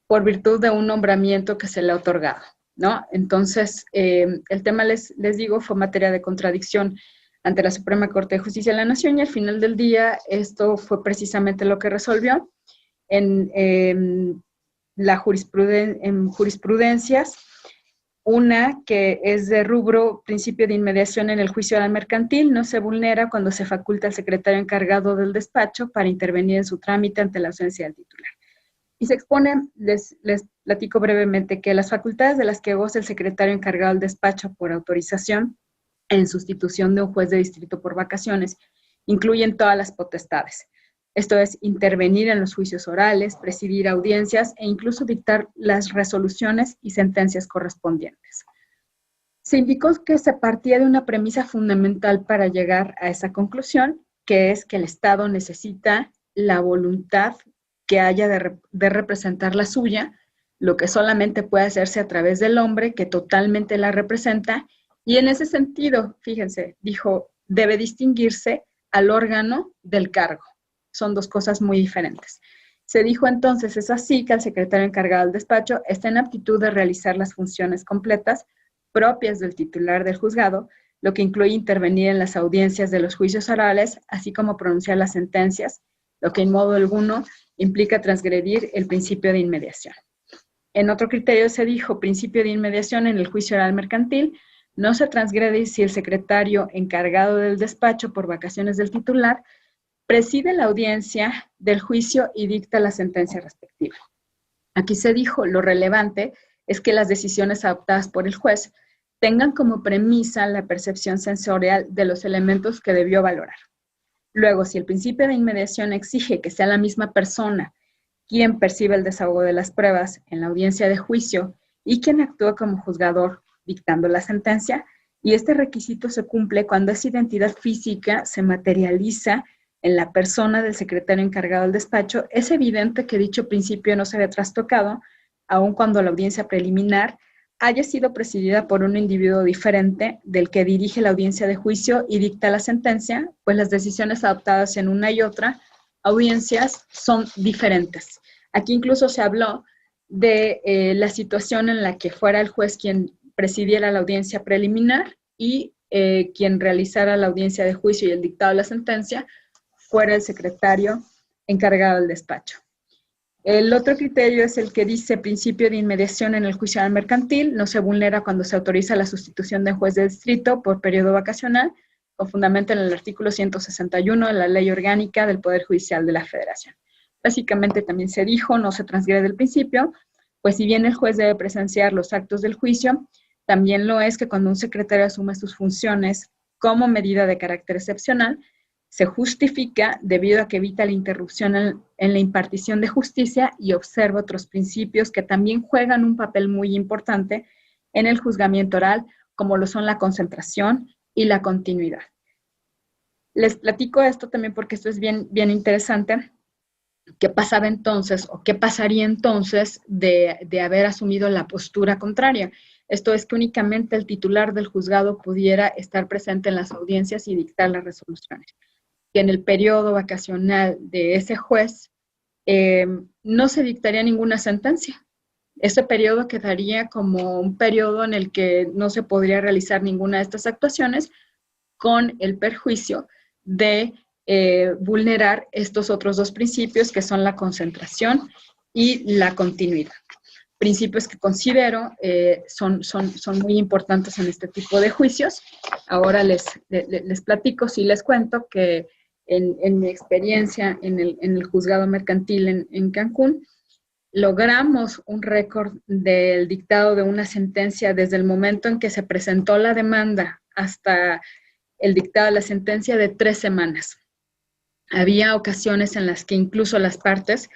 [SPEAKER 1] por virtud de un nombramiento que se le ha otorgado, ¿no? Entonces, el tema, les digo, fue materia de contradicción ante la Suprema Corte de Justicia de la Nación y al final del día esto fue precisamente lo que resolvió en jurisprudencias, una que es de rubro principio de inmediación en el juicio oral mercantil, no se vulnera cuando se faculta al secretario encargado del despacho para intervenir en su trámite ante la ausencia del titular. Y se expone, les platico brevemente, que las facultades de las que goza el secretario encargado del despacho por autorización en sustitución de un juez de distrito por vacaciones incluyen todas las potestades. Esto es, intervenir en los juicios orales, presidir audiencias e incluso dictar las resoluciones y sentencias correspondientes. Se indicó que se partía de una premisa fundamental para llegar a esa conclusión, que es que el Estado necesita la voluntad que haya de representar la suya, lo que solamente puede hacerse a través del hombre que totalmente la representa, y en ese sentido, fíjense, dijo, debe distinguirse al órgano del cargo. Son dos cosas muy diferentes. Se dijo entonces, es así que el secretario encargado del despacho está en aptitud de realizar las funciones completas propias del titular del juzgado, lo que incluye intervenir en las audiencias de los juicios orales, así como pronunciar las sentencias, lo que en modo alguno implica transgredir el principio de inmediación. En otro criterio se dijo, principio de inmediación en el juicio oral mercantil, no se transgrede si el secretario encargado del despacho por vacaciones del titular preside la audiencia del juicio y dicta la sentencia respectiva. Aquí se dijo, lo relevante es que las decisiones adoptadas por el juez tengan como premisa la percepción sensorial de los elementos que debió valorar. Luego, si el principio de inmediación exige que sea la misma persona quien percibe el desahogo de las pruebas en la audiencia de juicio y quien actúa como juzgador dictando la sentencia, y este requisito se cumple cuando esa identidad física se materializa en la persona del secretario encargado del despacho, es evidente que dicho principio no se ve trastocado, aun cuando la audiencia preliminar haya sido presidida por un individuo diferente del que dirige la audiencia de juicio y dicta la sentencia, pues las decisiones adoptadas en una y otra audiencias son diferentes. Aquí incluso se habló de la situación en la que fuera el juez quien presidiera la audiencia preliminar y quien realizara la audiencia de juicio y el dictado de la sentencia fuera el secretario encargado del despacho. El otro criterio es el que dice principio de inmediación en el juicio oral mercantil, no se vulnera cuando se autoriza la sustitución de juez de distrito por periodo vacacional, con fundamento en el artículo 161 de la Ley Orgánica del Poder Judicial de la Federación. Básicamente también se dijo, no se transgrede el principio, pues si bien el juez debe presenciar los actos del juicio, también lo es que cuando un secretario asume sus funciones como medida de carácter excepcional, se justifica debido a que evita la interrupción en la impartición de justicia y observa otros principios que también juegan un papel muy importante en el juzgamiento oral, como lo son la concentración y la continuidad. Les platico esto también porque esto es bien interesante. ¿Qué pasaba entonces o qué pasaría entonces de haber asumido la postura contraria? Esto es que únicamente el titular del juzgado pudiera estar presente en las audiencias y dictar las resoluciones. Que en el periodo vacacional de ese juez no se dictaría ninguna sentencia. Ese periodo quedaría como un periodo en el que no se podría realizar ninguna de estas actuaciones con el perjuicio de vulnerar estos otros dos principios que son la concentración y la continuidad. Principios que considero son muy importantes en este tipo de juicios. Ahora les platico, sí les cuento que en mi experiencia en el juzgado mercantil en Cancún, logramos un récord del dictado de una sentencia desde el momento en que se presentó la demanda hasta el dictado de la sentencia de 3 semanas. Había ocasiones en las que incluso las partes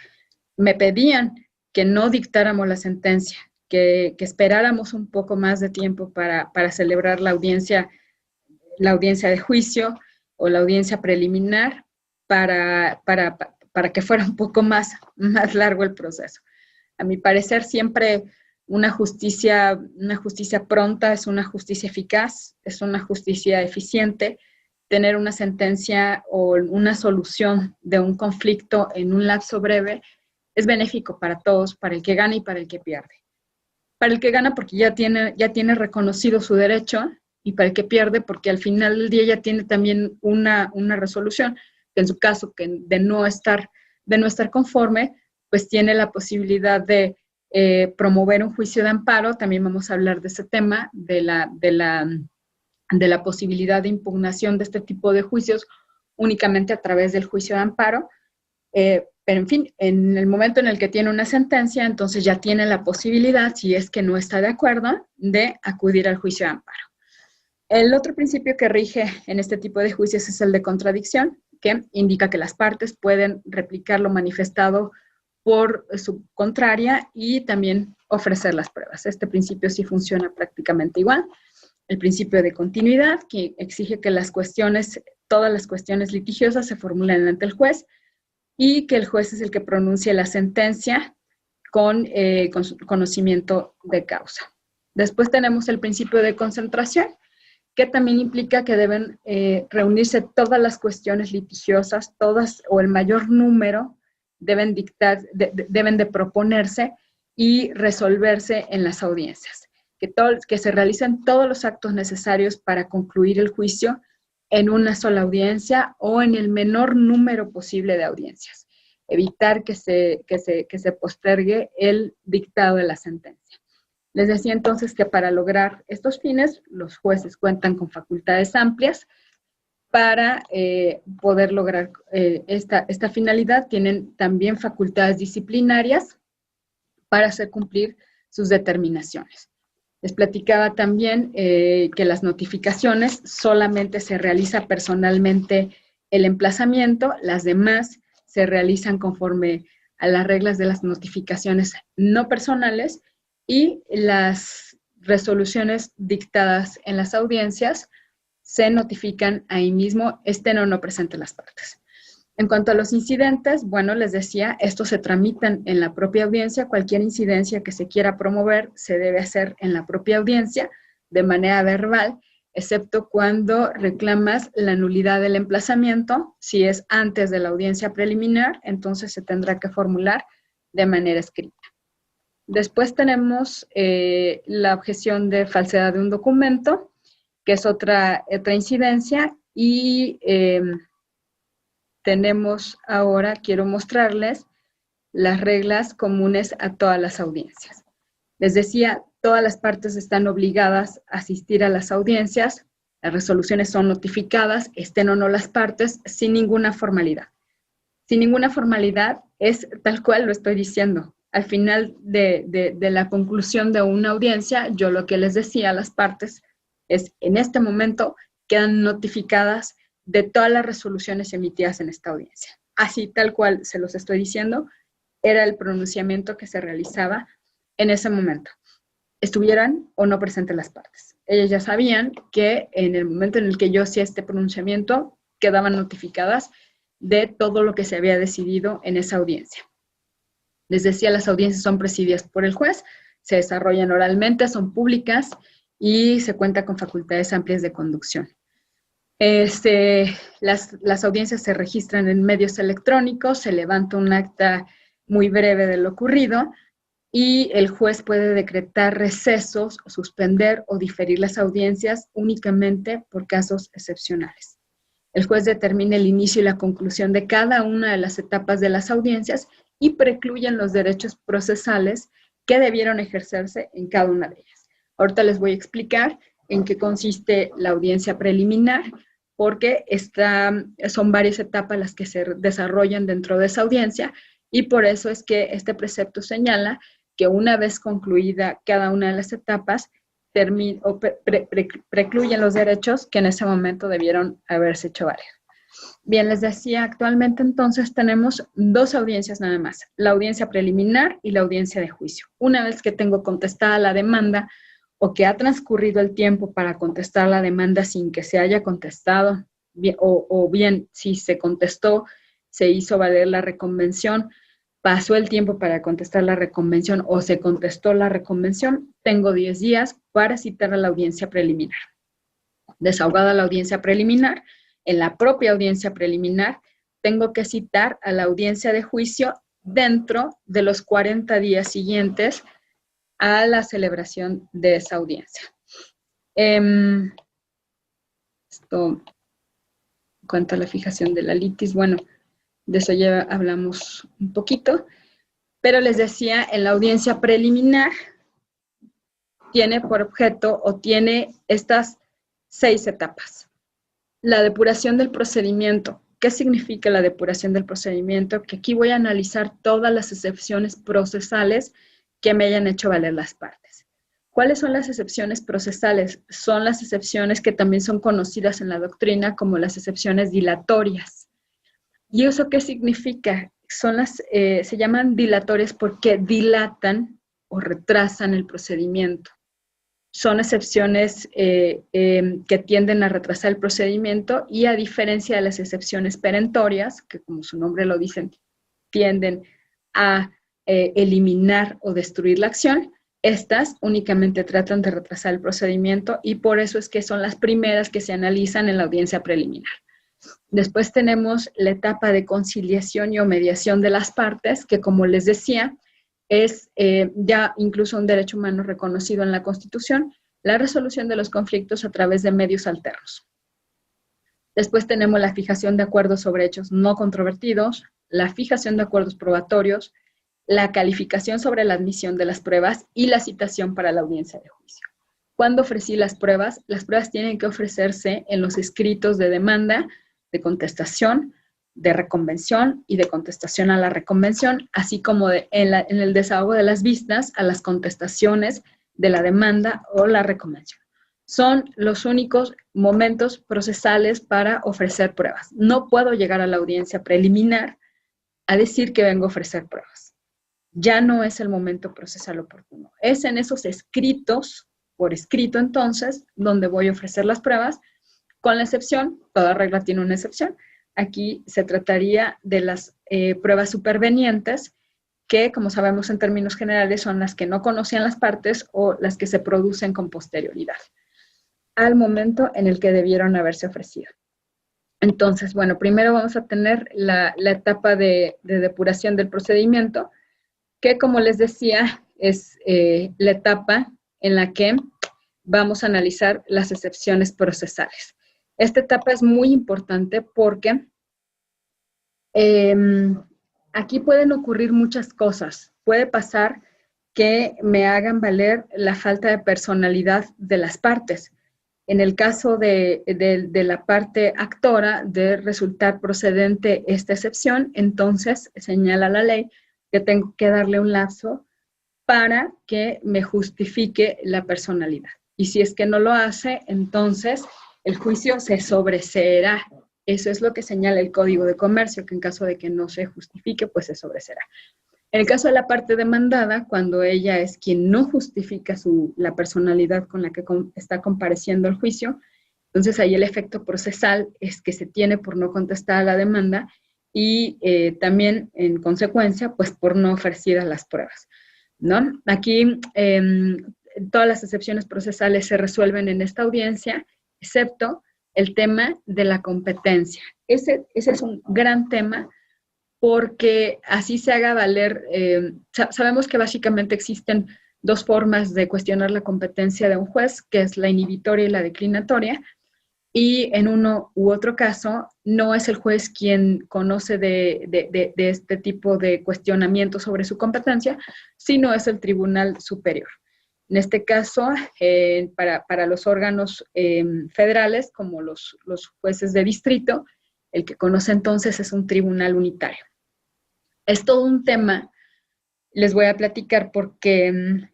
[SPEAKER 1] me pedían que no dictáramos la sentencia, que esperáramos un poco más de tiempo para celebrar la audiencia de juicio o la audiencia preliminar para que fuera un poco más largo el proceso. A mi parecer, siempre una justicia pronta es una justicia eficaz, es una justicia eficiente. Tener una sentencia o una solución de un conflicto en un lapso breve es benéfico para todos, para el que gana y para el que pierde. Para el que gana porque ya tiene reconocido su derecho, y para el que pierde porque al final del día ya tiene también una resolución, que en su caso de no estar conforme, pues tiene la posibilidad de promover un juicio de amparo. También vamos a hablar de ese tema, de la posibilidad de impugnación de este tipo de juicios únicamente a través del juicio de amparo. Pero en fin, en el momento en el que tiene una sentencia, entonces ya tiene la posibilidad, si es que no está de acuerdo, de acudir al juicio de amparo. El otro principio que rige en este tipo de juicios es el de contradicción, que indica que las partes pueden replicar lo manifestado por su contraria y también ofrecer las pruebas. Este principio sí funciona prácticamente igual. El principio de continuidad, que exige que todas las cuestiones litigiosas se formulen ante el juez y que el juez es el que pronuncie la sentencia con conocimiento de causa. Después tenemos el principio de concentración, que también implica que deben reunirse todas las cuestiones litigiosas, todas o el mayor número deben de proponerse y resolverse en las audiencias. Que se realicen todos los actos necesarios para concluir el juicio en una sola audiencia o en el menor número posible de audiencias. Evitar que se postergue el dictado de la sentencia. Les decía entonces que para lograr estos fines, los jueces cuentan con facultades amplias para poder lograr esta finalidad. Tienen también facultades disciplinarias para hacer cumplir sus determinaciones. Les platicaba también que las notificaciones solamente se realiza personalmente el emplazamiento, las demás se realizan conforme a las reglas de las notificaciones no personales, y las resoluciones dictadas en las audiencias se notifican ahí mismo, estén o no presentes las partes. En cuanto a los incidentes, bueno, les decía, estos se tramitan en la propia audiencia. Cualquier incidencia que se quiera promover se debe hacer en la propia audiencia de manera verbal, excepto cuando reclamas la nulidad del emplazamiento. Si es antes de la audiencia preliminar, entonces se tendrá que formular de manera escrita. Después tenemos la objeción de falsedad de un documento, que es otra incidencia, y tenemos ahora, quiero mostrarles las reglas comunes a todas las audiencias. Les decía, todas las partes están obligadas a asistir a las audiencias, las resoluciones son notificadas, estén o no las partes, sin ninguna formalidad. Sin ninguna formalidad es tal cual lo estoy diciendo. Al final de la conclusión de una audiencia, yo lo que les decía a las partes es, en este momento quedan notificadas de todas las resoluciones emitidas en esta audiencia. Así, tal cual se los estoy diciendo, era el pronunciamiento que se realizaba en ese momento. Estuvieran o no presentes las partes. Ellas ya sabían que en el momento en el que yo hacía este pronunciamiento, quedaban notificadas de todo lo que se había decidido en esa audiencia. Les decía, las audiencias son presididas por el juez, se desarrollan oralmente, son públicas y se cuenta con facultades amplias de conducción. Las audiencias se registran en medios electrónicos, se levanta un acta muy breve de lo ocurrido y el juez puede decretar recesos, suspender o diferir las audiencias únicamente por casos excepcionales. El juez determina el inicio y la conclusión de cada una de las etapas de las audiencias y precluyen los derechos procesales que debieron ejercerse en cada una de ellas. Ahorita les voy a explicar en qué consiste la audiencia preliminar, porque son varias etapas las que se desarrollan dentro de esa audiencia, y por eso es que este precepto señala que una vez concluida cada una de las etapas, precluyen los derechos que en ese momento debieron haberse hecho valer. Bien, les decía, actualmente entonces tenemos dos audiencias nada más, la audiencia preliminar y la audiencia de juicio. Una vez que tengo contestada la demanda o que ha transcurrido el tiempo para contestar la demanda sin que se haya contestado, o bien si se contestó, se hizo valer la reconvención, pasó el tiempo para contestar la reconvención o se contestó la reconvención, tengo 10 días para citar a la audiencia preliminar. Desahogada la audiencia preliminar, en la propia audiencia preliminar, tengo que citar a la audiencia de juicio dentro de los 40 días siguientes a la celebración de esa audiencia. Esto, en cuanto a la fijación de la litis, bueno, de eso ya hablamos un poquito, pero les decía, en la audiencia preliminar tiene por objeto o tiene estas 6 etapas. La depuración del procedimiento. ¿Qué significa la depuración del procedimiento? Que aquí voy a analizar todas las excepciones procesales que me hayan hecho valer las partes. ¿Cuáles son las excepciones procesales? Son las excepciones que también son conocidas en la doctrina como las excepciones dilatorias. ¿Y eso qué significa? Se llaman dilatorias porque dilatan o retrasan el procedimiento. Son excepciones que tienden a retrasar el procedimiento y a diferencia de las excepciones perentorias, que como su nombre lo dicen, tienden a eliminar o destruir la acción, estas únicamente tratan de retrasar el procedimiento y por eso es que son las primeras que se analizan en la audiencia preliminar. Después tenemos la etapa de conciliación y o mediación de las partes, que como les decía, es ya incluso un derecho humano reconocido en la Constitución, la resolución de los conflictos a través de medios alternos. Después tenemos la fijación de acuerdos sobre hechos no controvertidos, la fijación de acuerdos probatorios, la calificación sobre la admisión de las pruebas y la citación para la audiencia de juicio. ¿Cuándo ofrecí las pruebas? Las pruebas tienen que ofrecerse en los escritos de demanda, de contestación, de reconvención y de contestación a la reconvención, así como en el desahogo de las vistas a las contestaciones de la demanda o la reconvención. Son los únicos momentos procesales para ofrecer pruebas. No puedo llegar a la audiencia preliminar a decir que vengo a ofrecer pruebas. Ya no es el momento procesal oportuno. Es en esos escritos, por escrito entonces, donde voy a ofrecer las pruebas, con la excepción, toda regla tiene una excepción, aquí se trataría de las pruebas supervenientes, que como sabemos en términos generales son las que no conocían las partes o las que se producen con posterioridad al momento en el que debieron haberse ofrecido. Entonces, bueno, primero vamos a tener la etapa de depuración del procedimiento, que como les decía, es la etapa en la que vamos a analizar las excepciones procesales. Esta etapa es muy importante porque aquí pueden ocurrir muchas cosas. Puede pasar que me hagan valer la falta de personalidad de las partes. En el caso de la parte actora de resultar procedente esta excepción, entonces señala la ley que tengo que darle un lapso para que me justifique la personalidad. Y si es que no lo hace, entonces el juicio se sobreseerá. Eso es lo que señala el Código de Comercio, que en caso de que no se justifique, pues se sobreseerá. En el caso de la parte demandada, cuando ella es quien no justifica la personalidad con la que está compareciendo al juicio, entonces ahí el efecto procesal es que se tiene por no contestar a la demanda y también en consecuencia, pues por no ofrecer las pruebas, ¿no? Aquí todas las excepciones procesales se resuelven en esta audiencia, excepto el tema de la competencia. Ese es un gran tema porque así se haga valer, sabemos que básicamente existen dos formas de cuestionar la competencia de un juez, que es la inhibitoria y la declinatoria, y en uno u otro caso no es el juez quien conoce de este tipo de cuestionamiento sobre su competencia, sino es el Tribunal Superior. En este caso, para los órganos federales, como los jueces de distrito, el que conoce entonces es un tribunal unitario. Es todo un tema, les voy a platicar, porque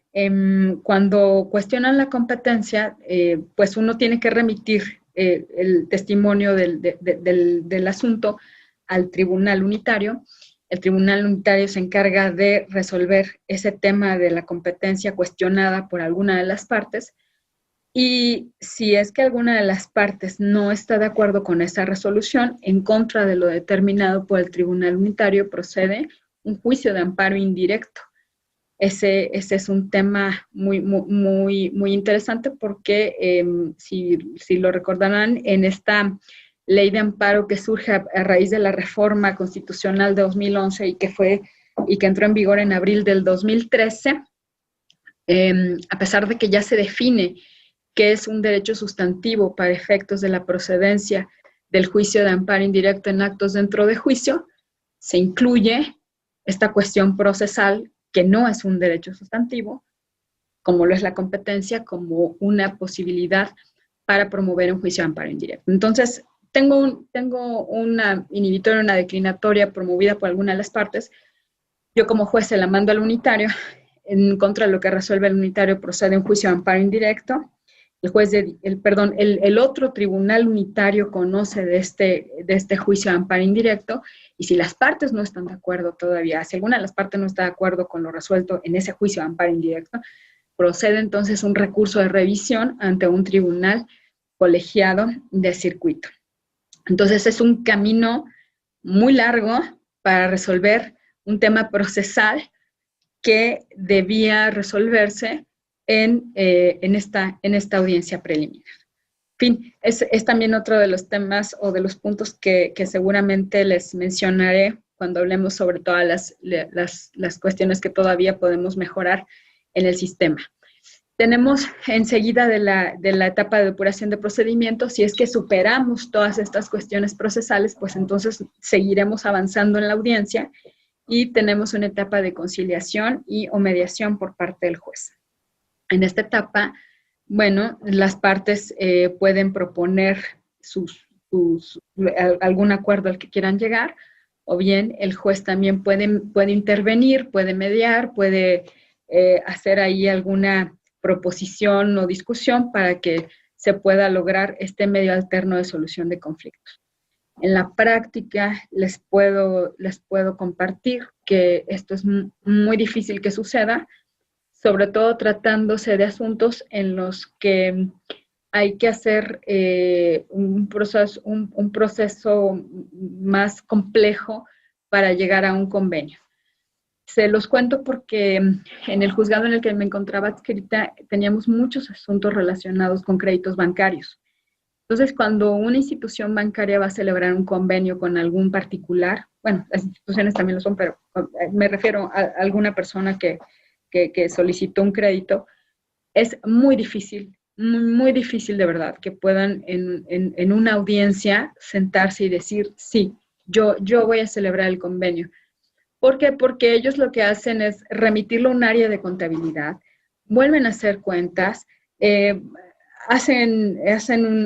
[SPEAKER 1] cuando cuestionan la competencia, pues uno tiene que remitir el testimonio del asunto al tribunal unitario. El tribunal unitario se encarga de resolver ese tema de la competencia cuestionada por alguna de las partes. Y si es que alguna de las partes no está de acuerdo con esa resolución, en contra de lo determinado por el Tribunal Unitario, procede un juicio de amparo indirecto. Ese es un tema muy interesante porque, si lo recordarán, en esta ley de amparo que surge a raíz de la reforma constitucional de 2011 y que entró en vigor en abril del 2013, a pesar de que ya se define que es un derecho sustantivo para efectos de la procedencia del juicio de amparo indirecto en actos dentro de juicio, se incluye esta cuestión procesal, que no es un derecho sustantivo, como lo es la competencia, como una posibilidad para promover un juicio de amparo indirecto. Entonces, tengo una inhibitoria, una declinatoria promovida por alguna de las partes. Yo como juez se la mando al unitario. En contra de lo que resuelve el unitario procede un juicio de amparo indirecto. El otro tribunal unitario conoce de este juicio de amparo indirecto, y si las partes no están de acuerdo todavía, si alguna de las partes no está de acuerdo con lo resuelto en ese juicio de amparo indirecto, procede entonces un recurso de revisión ante un tribunal colegiado de circuito. Entonces es un camino muy largo para resolver un tema procesal que debía resolverse en esta audiencia preliminar. En fin, es también otro de los temas o de los puntos que seguramente les mencionaré cuando hablemos sobre todas las cuestiones que todavía podemos mejorar en el sistema. Tenemos enseguida de la etapa de depuración de procedimientos. Si es que superamos todas estas cuestiones procesales, pues entonces seguiremos avanzando en la audiencia y tenemos una etapa de conciliación y o mediación por parte del juez. En esta etapa, bueno, las partes pueden proponer algún acuerdo al que quieran llegar, o bien el juez también puede intervenir, puede mediar, puede hacer ahí alguna proposición o discusión para que se pueda lograr este medio alterno de solución de conflictos. En la práctica les puedo compartir que esto es muy difícil que suceda, sobre todo tratándose de asuntos en los que hay que hacer un proceso más complejo para llegar a un convenio. Se los cuento porque en el juzgado en el que me encontraba adscrita teníamos muchos asuntos relacionados con créditos bancarios. Entonces, cuando una institución bancaria va a celebrar un convenio con algún particular, bueno, las instituciones también lo son, pero me refiero a alguna persona que solicitó un crédito, es muy difícil de verdad que puedan en una audiencia sentarse y decir, sí, yo voy a celebrar el convenio. ¿Por qué? Porque ellos lo que hacen es remitirlo a un área de contabilidad, vuelven a hacer cuentas, hacen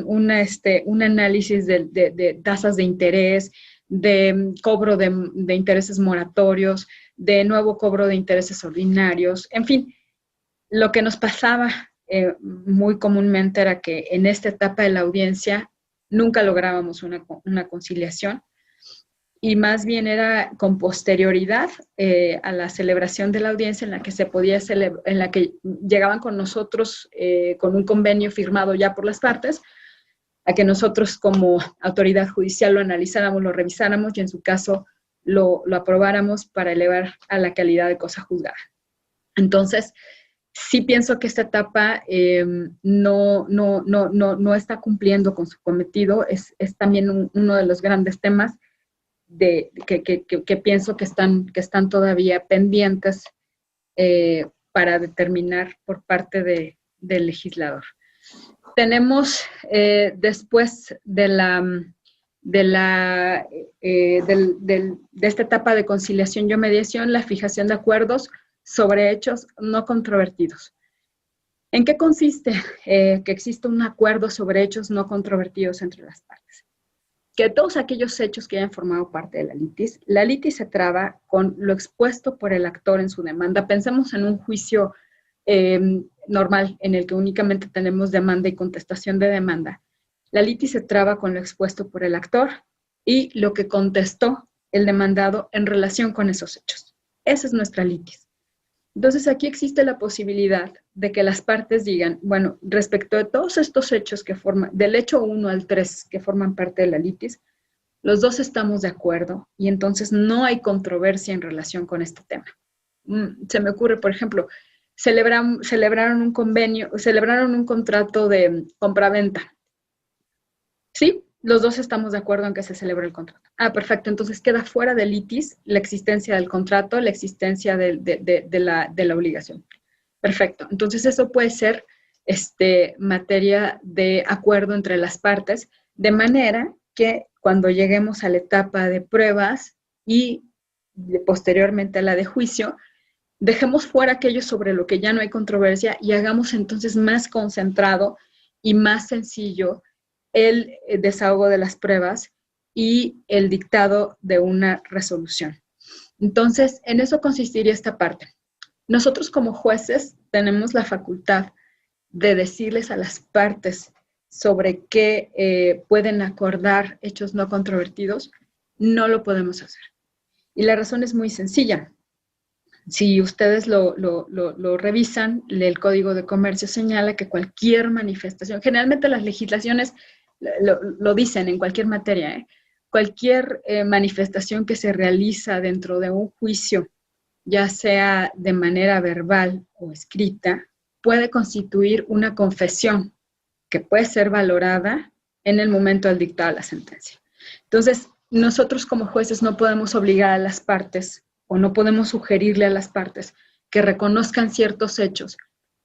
[SPEAKER 1] un análisis de tasas de interés, de cobro de intereses moratorios, de nuevo cobro de intereses ordinarios, en fin, lo que nos pasaba muy comúnmente era que en esta etapa de la audiencia nunca lográbamos una conciliación, y más bien era con posterioridad a la celebración de la audiencia en la que se podía en la que llegaban con nosotros con un convenio firmado ya por las partes, a que nosotros como autoridad judicial lo analizáramos, lo revisáramos y en su caso lo aprobáramos para elevar a la calidad de cosa juzgada. Entonces, sí pienso que esta etapa no está cumpliendo con su cometido, es también uno de los grandes temas que pienso que están todavía pendientes para determinar por parte del legislador. Tenemos después de esta etapa de conciliación y mediación, la fijación de acuerdos sobre hechos no controvertidos. ¿En qué consiste que exista un acuerdo sobre hechos no controvertidos entre las partes? Que todos aquellos hechos que hayan formado parte de la litis se traba con lo expuesto por el actor en su demanda. Pensemos en un juicio normal en el que únicamente tenemos demanda y contestación de demanda. La litis se traba con lo expuesto por el actor y lo que contestó el demandado en relación con esos hechos. Esa es nuestra litis. Entonces, aquí existe la posibilidad de que las partes digan, bueno, respecto de todos estos hechos que forman, del hecho 1 al 3 que forman parte de la litis, los dos estamos de acuerdo y entonces no hay controversia en relación con este tema. Se me ocurre, por ejemplo, celebraron un convenio, celebraron un contrato de compraventa. ¿Sí? Los dos estamos de acuerdo en que se celebre el contrato. Ah, perfecto. Entonces queda fuera de litis la existencia del contrato, la existencia de la obligación. Perfecto. Entonces eso puede ser materia de acuerdo entre las partes, de manera que cuando lleguemos a la etapa de pruebas y posteriormente a la de juicio, dejemos fuera aquello sobre lo que ya no hay controversia y hagamos entonces más concentrado y más sencillo el desahogo de las pruebas y el dictado de una resolución. Entonces, en eso consistiría esta parte. Nosotros como jueces tenemos la facultad de decirles a las partes sobre qué pueden acordar hechos no controvertidos. No lo podemos hacer. Y la razón es muy sencilla. Si ustedes lo revisan, el Código de Comercio señala que cualquier manifestación, generalmente las legislaciones lo dicen en cualquier materia, cualquier manifestación que se realiza dentro de un juicio, ya sea de manera verbal o escrita, puede constituir una confesión que puede ser valorada en el momento del dictado de la sentencia. Entonces, nosotros como jueces no podemos obligar a las partes o no podemos sugerirle a las partes que reconozcan ciertos hechos,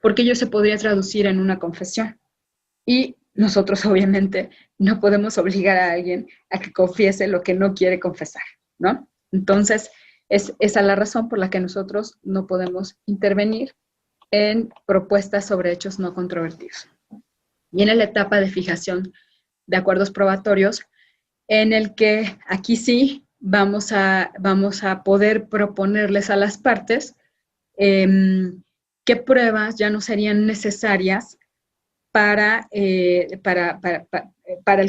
[SPEAKER 1] porque ello se podría traducir en una confesión. Y nosotros obviamente no podemos obligar a alguien a que confiese lo que no quiere confesar, ¿no? Entonces, es esa la razón por la que nosotros no podemos intervenir en propuestas sobre hechos no controvertidos. Viene la etapa de fijación de acuerdos probatorios, en el que aquí sí vamos a poder proponerles a las partes qué pruebas ya no serían necesarias para el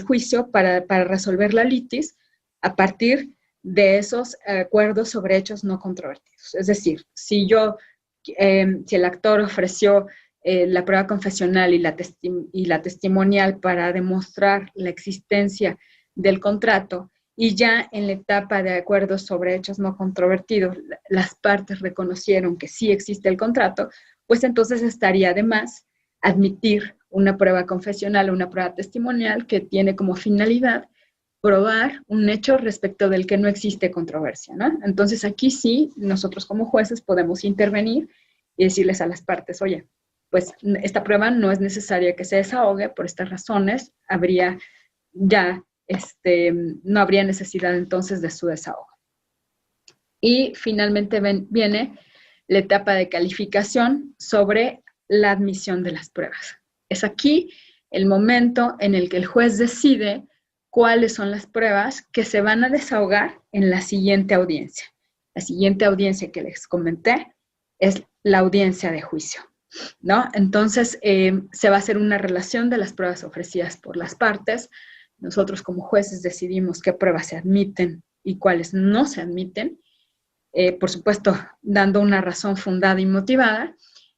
[SPEAKER 1] juicio, para resolver la litis, a partir de esos acuerdos sobre hechos no controvertidos. Es decir, si el actor ofreció la prueba confesional y la testimonial para demostrar la existencia del contrato, y ya en la etapa de acuerdos sobre hechos no controvertidos, las partes reconocieron que sí existe el contrato, pues entonces estaría de más admitir una prueba confesional o una prueba testimonial que tiene como finalidad probar un hecho respecto del que no existe controversia, ¿no? Entonces aquí sí, nosotros como jueces podemos intervenir y decirles a las partes, oye, pues esta prueba no es necesaria que se desahogue, por estas razones habría ya, no habría necesidad entonces de su desahogo. Y finalmente viene la etapa de calificación sobre la admisión de las pruebas. Es aquí el momento en el que el juez decide cuáles son las pruebas que se van a desahogar en la siguiente audiencia. La siguiente audiencia que les comenté es la audiencia de juicio, ¿no? Entonces, se va a hacer una relación de las pruebas ofrecidas por las partes. Nosotros como jueces decidimos qué pruebas se admiten y cuáles no se admiten, por supuesto, dando una razón fundada y motivada.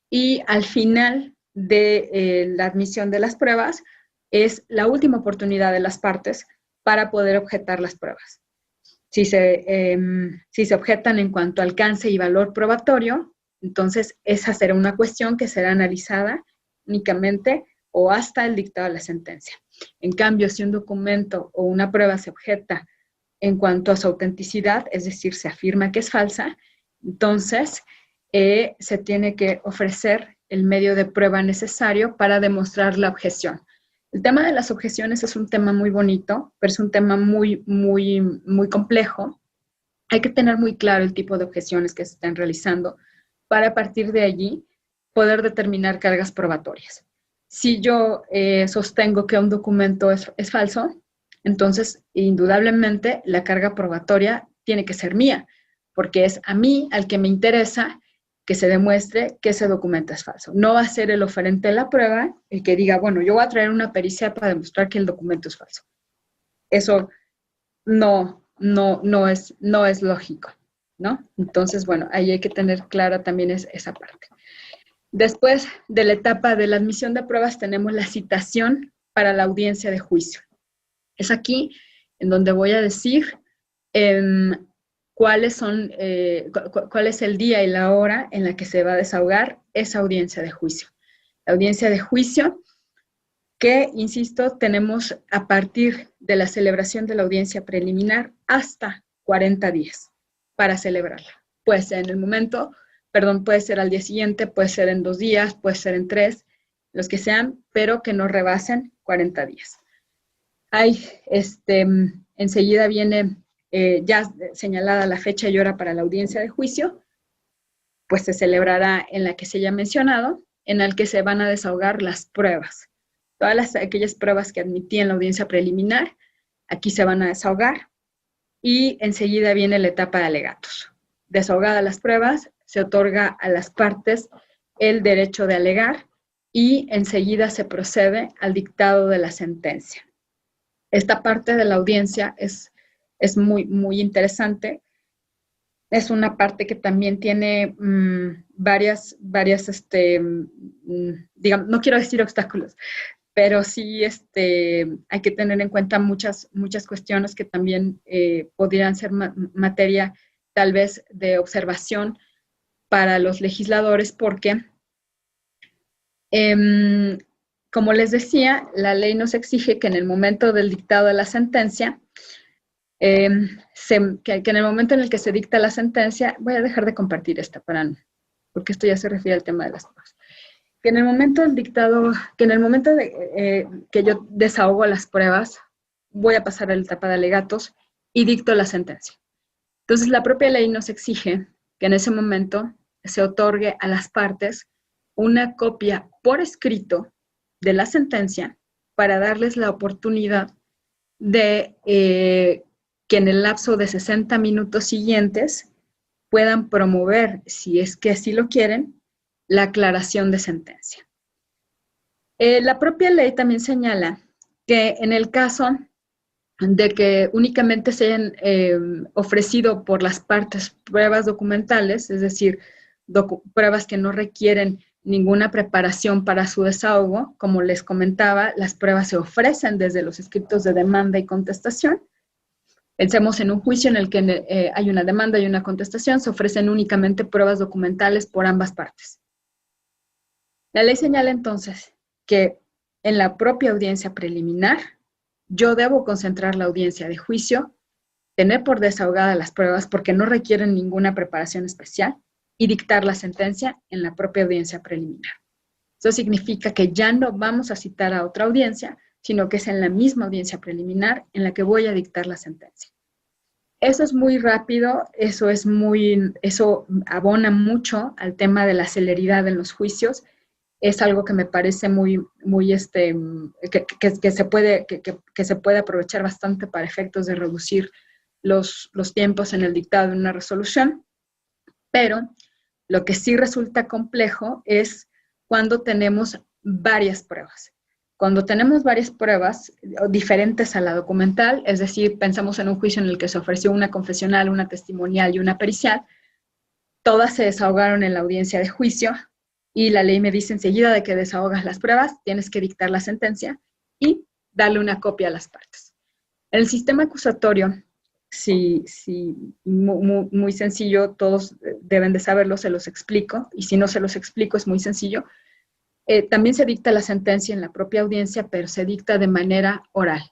[SPEAKER 1] Y al final de la admisión de las pruebas es la última oportunidad de las partes para poder objetar las pruebas. Si se objetan en cuanto a alcance y valor probatorio, entonces esa será una cuestión que será analizada únicamente o hasta el dictado de la sentencia. En cambio, si un documento o una prueba se objeta en cuanto a su autenticidad, es decir, se afirma que es falsa, entonces se tiene que ofrecer el medio de prueba necesario para demostrar la objeción. El tema de las objeciones es un tema muy bonito, pero es un tema muy, muy, muy complejo. Hay que tener muy claro el tipo de objeciones que se están realizando para a partir de allí poder determinar cargas probatorias. Si yo sostengo que un documento es falso, entonces indudablemente la carga probatoria tiene que ser mía, porque es a mí al que me interesa que se demuestre que ese documento es falso. No va a ser el oferente de la prueba el que diga, bueno, yo voy a traer una pericia para demostrar que el documento es falso. Eso no es lógico, ¿no? Entonces, bueno, ahí hay que tener clara también esa parte. Después de la etapa de la admisión de pruebas tenemos la citación para la audiencia de juicio. Es aquí en donde voy a decir cuál es el día y la hora en la que se va a desahogar esa audiencia de juicio. La audiencia de juicio que, insisto, tenemos a partir de la celebración de la audiencia preliminar hasta 40 días para celebrarla. Puede ser en el momento, puede ser al día siguiente, puede ser en 2 días, puede ser en 3, los que sean, pero que no rebasen 40 días. Enseguida viene ya señalada la fecha y hora para la audiencia de juicio, pues se celebrará en la que se haya mencionado, en la que se van a desahogar las pruebas. Todas aquellas pruebas que admití en la audiencia preliminar, aquí se van a desahogar, y enseguida viene la etapa de alegatos. Desahogadas las pruebas, se otorga a las partes el derecho de alegar y enseguida se procede al dictado de la sentencia. Esta parte de la audiencia es muy, muy interesante. Es una parte que también tiene varias, digamos, no quiero decir obstáculos, pero sí hay que tener en cuenta muchas cuestiones que también podrían ser materia tal vez de observación para los legisladores, porque, como les decía, la ley nos exige que en el momento del dictado de la sentencia, que en el momento en el que se dicta la sentencia, voy a dejar de compartir esta porque esto ya se refiere al tema de las pruebas, que en el momento del dictado, que en el momento de que yo desahogo las pruebas, voy a pasar a la etapa de alegatos y dicto la sentencia. Entonces, la propia ley nos exige que en ese momento se otorgue a las partes una copia por escrito de la sentencia para darles la oportunidad de que en el lapso de 60 minutos siguientes puedan promover, si es que así lo quieren, la aclaración de sentencia. La propia ley también señala que en el caso de que únicamente se hayan ofrecido por las partes pruebas documentales, es decir, pruebas que no requieren ninguna preparación para su desahogo, como les comentaba, las pruebas se ofrecen desde los escritos de demanda y contestación. Pensemos en un juicio en el que hay una demanda y una contestación, se ofrecen únicamente pruebas documentales por ambas partes. La ley señala entonces que en la propia audiencia preliminar, yo debo concentrar la audiencia de juicio, tener por desahogadas las pruebas porque no requieren ninguna preparación especial y dictar la sentencia en la propia audiencia preliminar. Eso significa que ya no vamos a citar a otra audiencia, sino que es en la misma audiencia preliminar en la que voy a dictar la sentencia. Eso es muy rápido, eso abona mucho al tema de la celeridad en los juicios. Es algo que me parece que se puede aprovechar bastante para efectos de reducir los tiempos en el dictado de una resolución, pero lo que sí resulta complejo es cuando tenemos varias pruebas. Cuando tenemos varias pruebas diferentes a la documental, es decir, pensamos en un juicio en el que se ofreció una confesional, una testimonial y una pericial, todas se desahogaron en la audiencia de juicio y la ley me dice enseguida de que desahogas las pruebas, tienes que dictar la sentencia y darle una copia a las partes. En el sistema acusatorio, sí, muy sencillo, todos deben de saberlo, se los explico, y si no se los explico es muy sencillo. También se dicta la sentencia en la propia audiencia, pero se dicta de manera oral.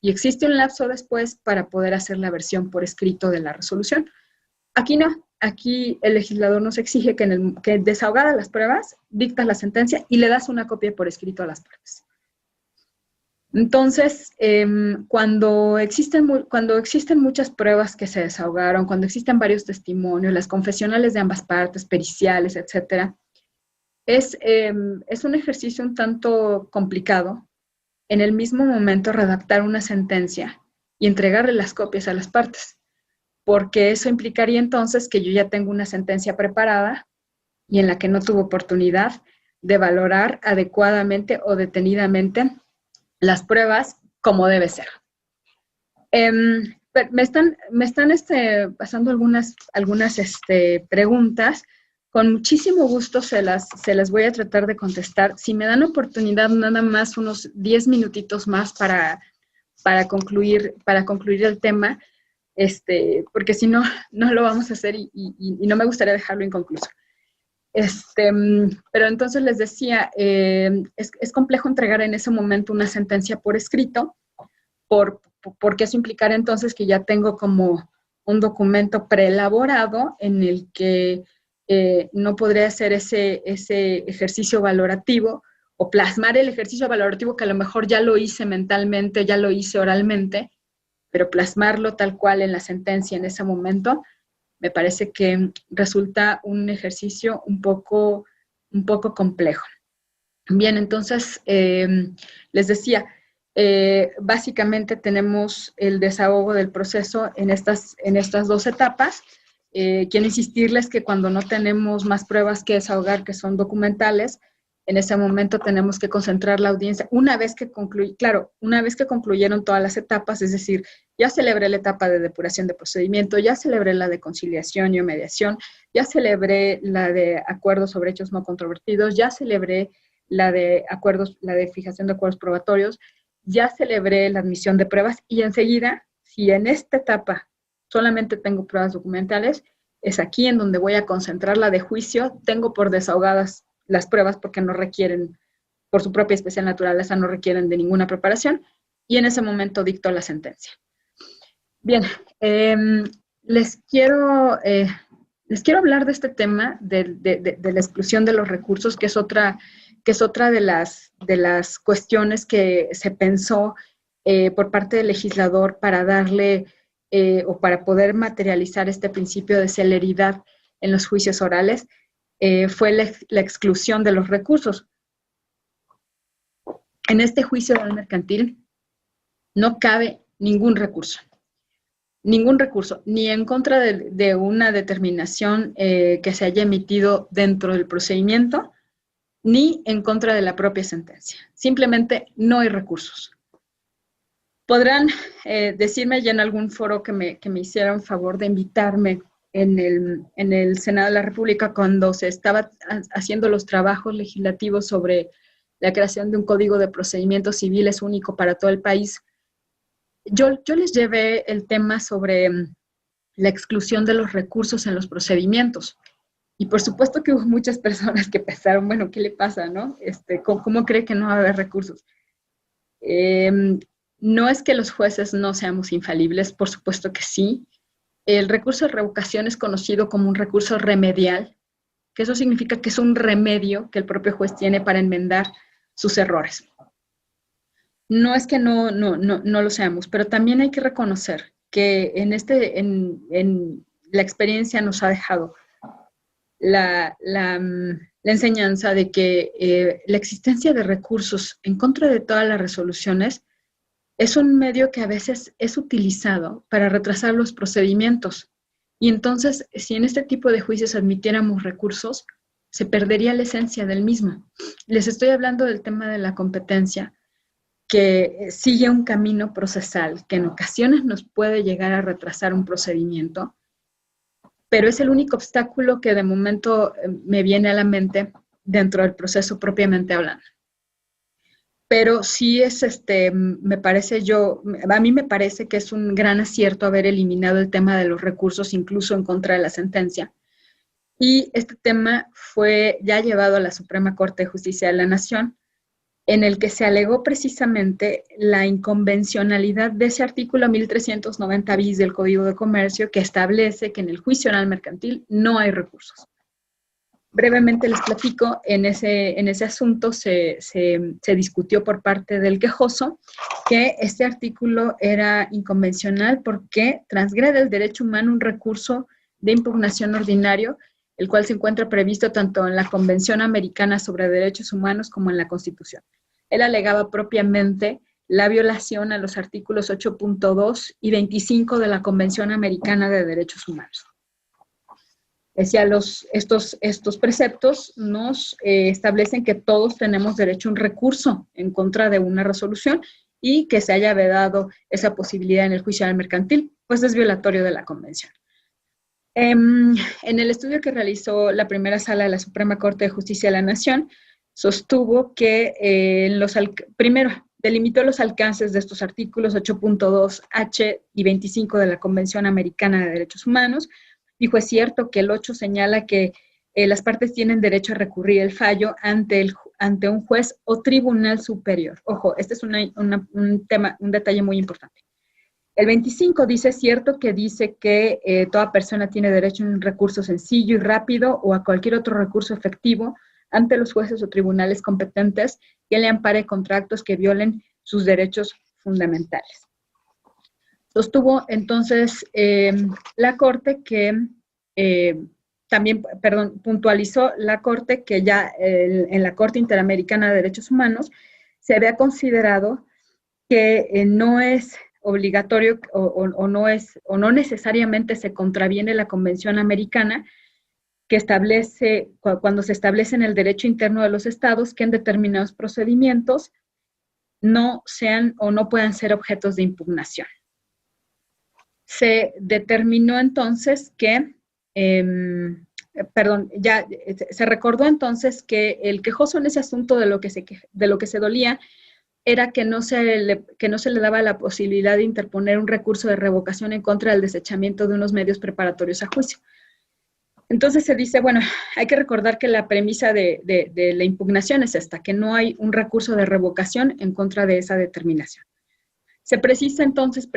[SPEAKER 1] Y existe un lapso después para poder hacer la versión por escrito de la resolución. Aquí no, aquí el legislador nos exige que desahogadas las pruebas, dictas la sentencia y le das una copia por escrito a las partes. Entonces, cuando existen muchas pruebas que se desahogaron, cuando existen varios testimonios, las confesionales de ambas partes, periciales, etcétera, es un ejercicio un tanto complicado en el mismo momento redactar una sentencia y entregarle las copias a las partes, porque eso implicaría entonces que yo ya tengo una sentencia preparada y en la que no tuve oportunidad de valorar adecuadamente o detenidamente las pruebas como debe ser. Me están pasando algunas preguntas. Con muchísimo gusto se las voy a tratar de contestar. Si me dan oportunidad, nada más unos 10 minutitos más para concluir el tema, porque si no, no lo vamos a hacer y no me gustaría dejarlo inconcluso. Pero entonces les decía, es complejo entregar en ese momento una sentencia por escrito, porque eso implicaría entonces que ya tengo como un documento preelaborado en el que no podría hacer ese ejercicio valorativo o plasmar el ejercicio valorativo que a lo mejor ya lo hice mentalmente, ya lo hice oralmente, pero plasmarlo tal cual en la sentencia en ese momento, me parece que resulta un ejercicio un poco complejo. Bien, entonces, les decía, básicamente tenemos el desahogo del proceso en estas dos etapas. Quiero insistirles que cuando no tenemos más pruebas que desahogar, que son documentales, en ese momento tenemos que concentrar la audiencia. Una vez que concluyeron todas las etapas, es decir, ya celebré la etapa de depuración de procedimiento, ya celebré la de conciliación y mediación, ya celebré la de acuerdos sobre hechos no controvertidos, ya celebré la de acuerdos, la de fijación de acuerdos probatorios, ya celebré la admisión de pruebas y enseguida, si en esta etapa solamente tengo pruebas documentales, es aquí en donde voy a concentrar la de juicio. Tengo por desahogadas las pruebas porque no requieren, por su propia especial naturaleza, no requieren de ninguna preparación, y en ese momento dicto la sentencia. Bien, les quiero hablar de este tema de la exclusión de los recursos, que es otra de las cuestiones que se pensó por parte del legislador para darle o para poder materializar este principio de celeridad en los juicios orales, fue la exclusión de los recursos. En este juicio oral mercantil no cabe ningún recurso, ni en contra de una determinación que se haya emitido dentro del procedimiento, ni en contra de la propia sentencia. Simplemente no hay recursos. Podrán decirme ya en algún foro que me hicieran favor de invitarme en el Senado de la República cuando se estaba haciendo los trabajos legislativos sobre la creación de un código de procedimientos civiles único para todo el país. Yo les llevé el tema sobre la exclusión de los recursos en los procedimientos. Y por supuesto que hubo muchas personas que pensaron, bueno, ¿qué le pasa, no? ¿Cómo cree que no va a haber recursos? No es que los jueces no seamos infalibles, por supuesto que sí. El recurso de revocación es conocido como un recurso remedial, que eso significa que es un remedio que el propio juez tiene para enmendar sus errores. No es que no lo seamos, pero también hay que reconocer que en la experiencia nos ha dejado la enseñanza de que la existencia de recursos en contra de todas las resoluciones es un medio que a veces es utilizado para retrasar los procedimientos. Y entonces, si en este tipo de juicios admitiéramos recursos, se perdería la esencia del mismo. Les estoy hablando del tema de la competencia, que sigue un camino procesal, que en ocasiones nos puede llegar a retrasar un procedimiento, pero es el único obstáculo que de momento me viene a la mente dentro del proceso propiamente hablando. Pero sí es, a mí me parece que es un gran acierto haber eliminado el tema de los recursos, incluso en contra de la sentencia. Y este tema fue ya llevado a la Suprema Corte de Justicia de la Nación, en el que se alegó precisamente la inconvencionalidad de ese artículo 1390 bis del Código de Comercio, que establece que en el juicio oral mercantil no hay recursos. Brevemente les platico, en ese asunto se discutió por parte del quejoso que este artículo era inconvencional porque transgrede el derecho humano un recurso de impugnación ordinario, el cual se encuentra previsto tanto en la Convención Americana sobre Derechos Humanos como en la Constitución. Él alegaba propiamente la violación a los artículos 8.2 y 25 de la Convención Americana de Derechos Humanos. Decía, estos preceptos nos establecen que todos tenemos derecho a un recurso en contra de una resolución y que se haya vedado esa posibilidad en el juicio oral mercantil, pues es violatorio de la Convención. En el estudio que realizó la primera sala de la Suprema Corte de Justicia de la Nación, sostuvo que primero delimitó los alcances de estos artículos 8.2H y 25 de la Convención Americana de Derechos Humanos. Dijo, es cierto que el 8 señala que las partes tienen derecho a recurrir el fallo ante un juez o tribunal superior. Ojo, este es un detalle muy importante. El 25 dice, es cierto que dice que toda persona tiene derecho a un recurso sencillo y rápido o a cualquier otro recurso efectivo ante los jueces o tribunales competentes que le ampare contra actos que violen sus derechos fundamentales. Sostuvo entonces la Corte que puntualizó la Corte que ya en la Corte Interamericana de Derechos Humanos se había considerado que no es obligatorio o no necesariamente se contraviene la Convención Americana que establece, cuando se establece en el derecho interno de los estados que en determinados procedimientos no sean o no puedan ser objetos de impugnación. Se determinó entonces que perdón, ya se recordó entonces que el quejoso en ese asunto de lo que se dolía era que no se le daba la posibilidad de interponer un recurso de revocación en contra del desechamiento de unos medios preparatorios a juicio. Entonces se dice, bueno, hay que recordar que la premisa de la impugnación es esta, que no hay un recurso de revocación en contra de esa determinación. Se precisa entonces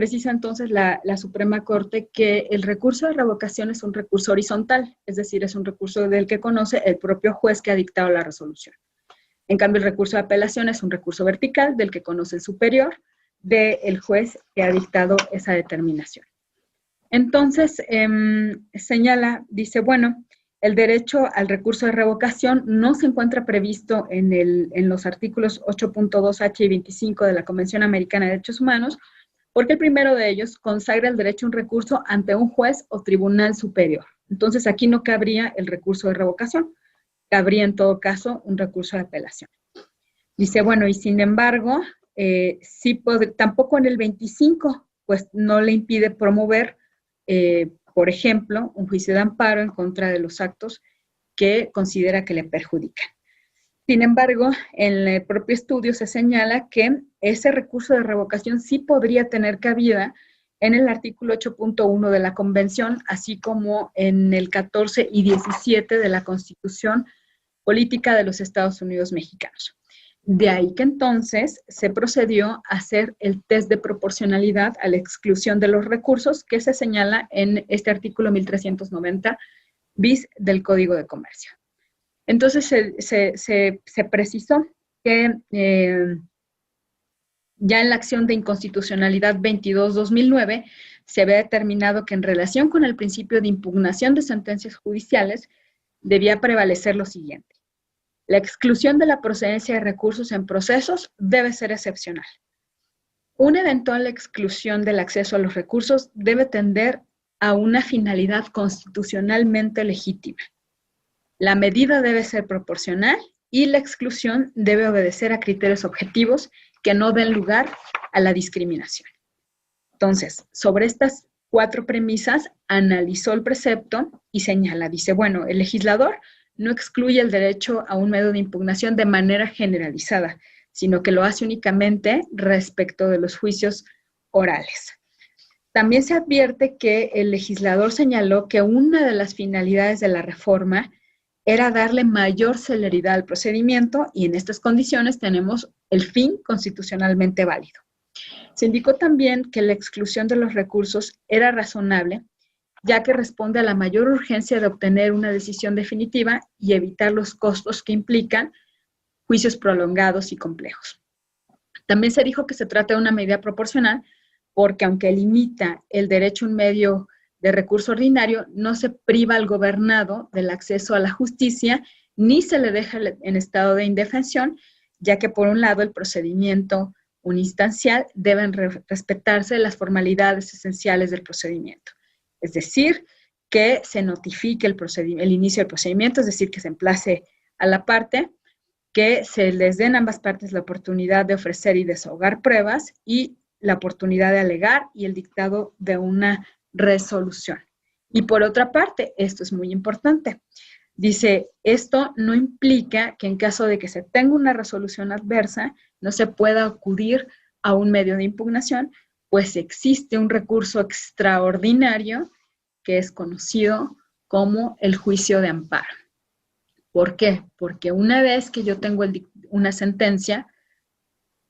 [SPEAKER 1] la Suprema Corte que el recurso de revocación es un recurso horizontal, es decir, es un recurso del que conoce el propio juez que ha dictado la resolución. En cambio, el recurso de apelación es un recurso vertical del que conoce el superior del juez que ha dictado esa determinación. Entonces, dice, bueno, el derecho al recurso de revocación no se encuentra previsto en los artículos 8.2h y 25 de la Convención Americana de Derechos Humanos, porque el primero de ellos consagra el derecho a un recurso ante un juez o tribunal superior. Entonces, aquí no cabría el recurso de revocación, cabría en todo caso un recurso de apelación. Dice, bueno, y sin embargo, tampoco en el 25, pues no le impide promover, por ejemplo, un juicio de amparo en contra de los actos que considera que le perjudican. Sin embargo, en el propio estudio se señala que ese recurso de revocación sí podría tener cabida en el artículo 8.1 de la Convención, así como en el 14 y 17 de la Constitución Política de los Estados Unidos Mexicanos. De ahí que entonces se procedió a hacer el test de proporcionalidad a la exclusión de los recursos que se señala en este artículo 1390 bis del Código de Comercio. Entonces se precisó que ya en la acción de inconstitucionalidad 22-2009 se había determinado que en relación con el principio de impugnación de sentencias judiciales debía prevalecer lo siguiente. La exclusión de la procedencia de recursos en procesos debe ser excepcional. Una eventual exclusión del acceso a los recursos debe tender a una finalidad constitucionalmente legítima. La medida debe ser proporcional y la exclusión debe obedecer a criterios objetivos que no den lugar a la discriminación. Entonces, sobre estas 4 premisas, analizó el precepto y señala, dice, bueno, el legislador no excluye el derecho a un medio de impugnación de manera generalizada, sino que lo hace únicamente respecto de los juicios orales. También se advierte que el legislador señaló que una de las finalidades de la reforma era darle mayor celeridad al procedimiento y en estas condiciones tenemos el fin constitucionalmente válido. Se indicó también que la exclusión de los recursos era razonable, ya que responde a la mayor urgencia de obtener una decisión definitiva y evitar los costos que implican juicios prolongados y complejos. También se dijo que se trata de una medida proporcional porque aunque limita el derecho a un medio de recurso ordinario, no se priva al gobernado del acceso a la justicia ni se le deja en estado de indefensión, ya que por un lado el procedimiento uninstancial deben respetarse las formalidades esenciales del procedimiento. Es decir, que se notifique el inicio del procedimiento, es decir, que se emplace a la parte, que se les den a ambas partes la oportunidad de ofrecer y desahogar pruebas y la oportunidad de alegar y el dictado de una resolución. Y por otra parte, esto es muy importante, dice, esto no implica que en caso de que se tenga una resolución adversa, no se pueda acudir a un medio de impugnación, pues existe un recurso extraordinario que es conocido como el juicio de amparo. ¿Por qué? Porque una vez que yo tengo una sentencia,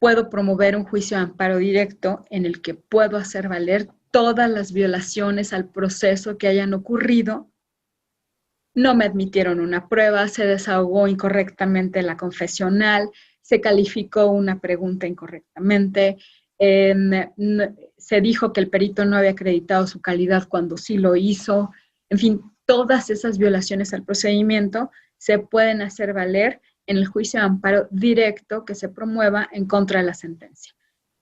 [SPEAKER 1] puedo promover un juicio de amparo directo en el que puedo hacer valer todas las violaciones al proceso que hayan ocurrido. No me admitieron una prueba, se desahogó incorrectamente la confesional, se calificó una pregunta incorrectamente, se dijo que el perito no había acreditado su calidad cuando sí lo hizo. En fin, todas esas violaciones al procedimiento se pueden hacer valer en el juicio de amparo directo que se promueva en contra de la sentencia.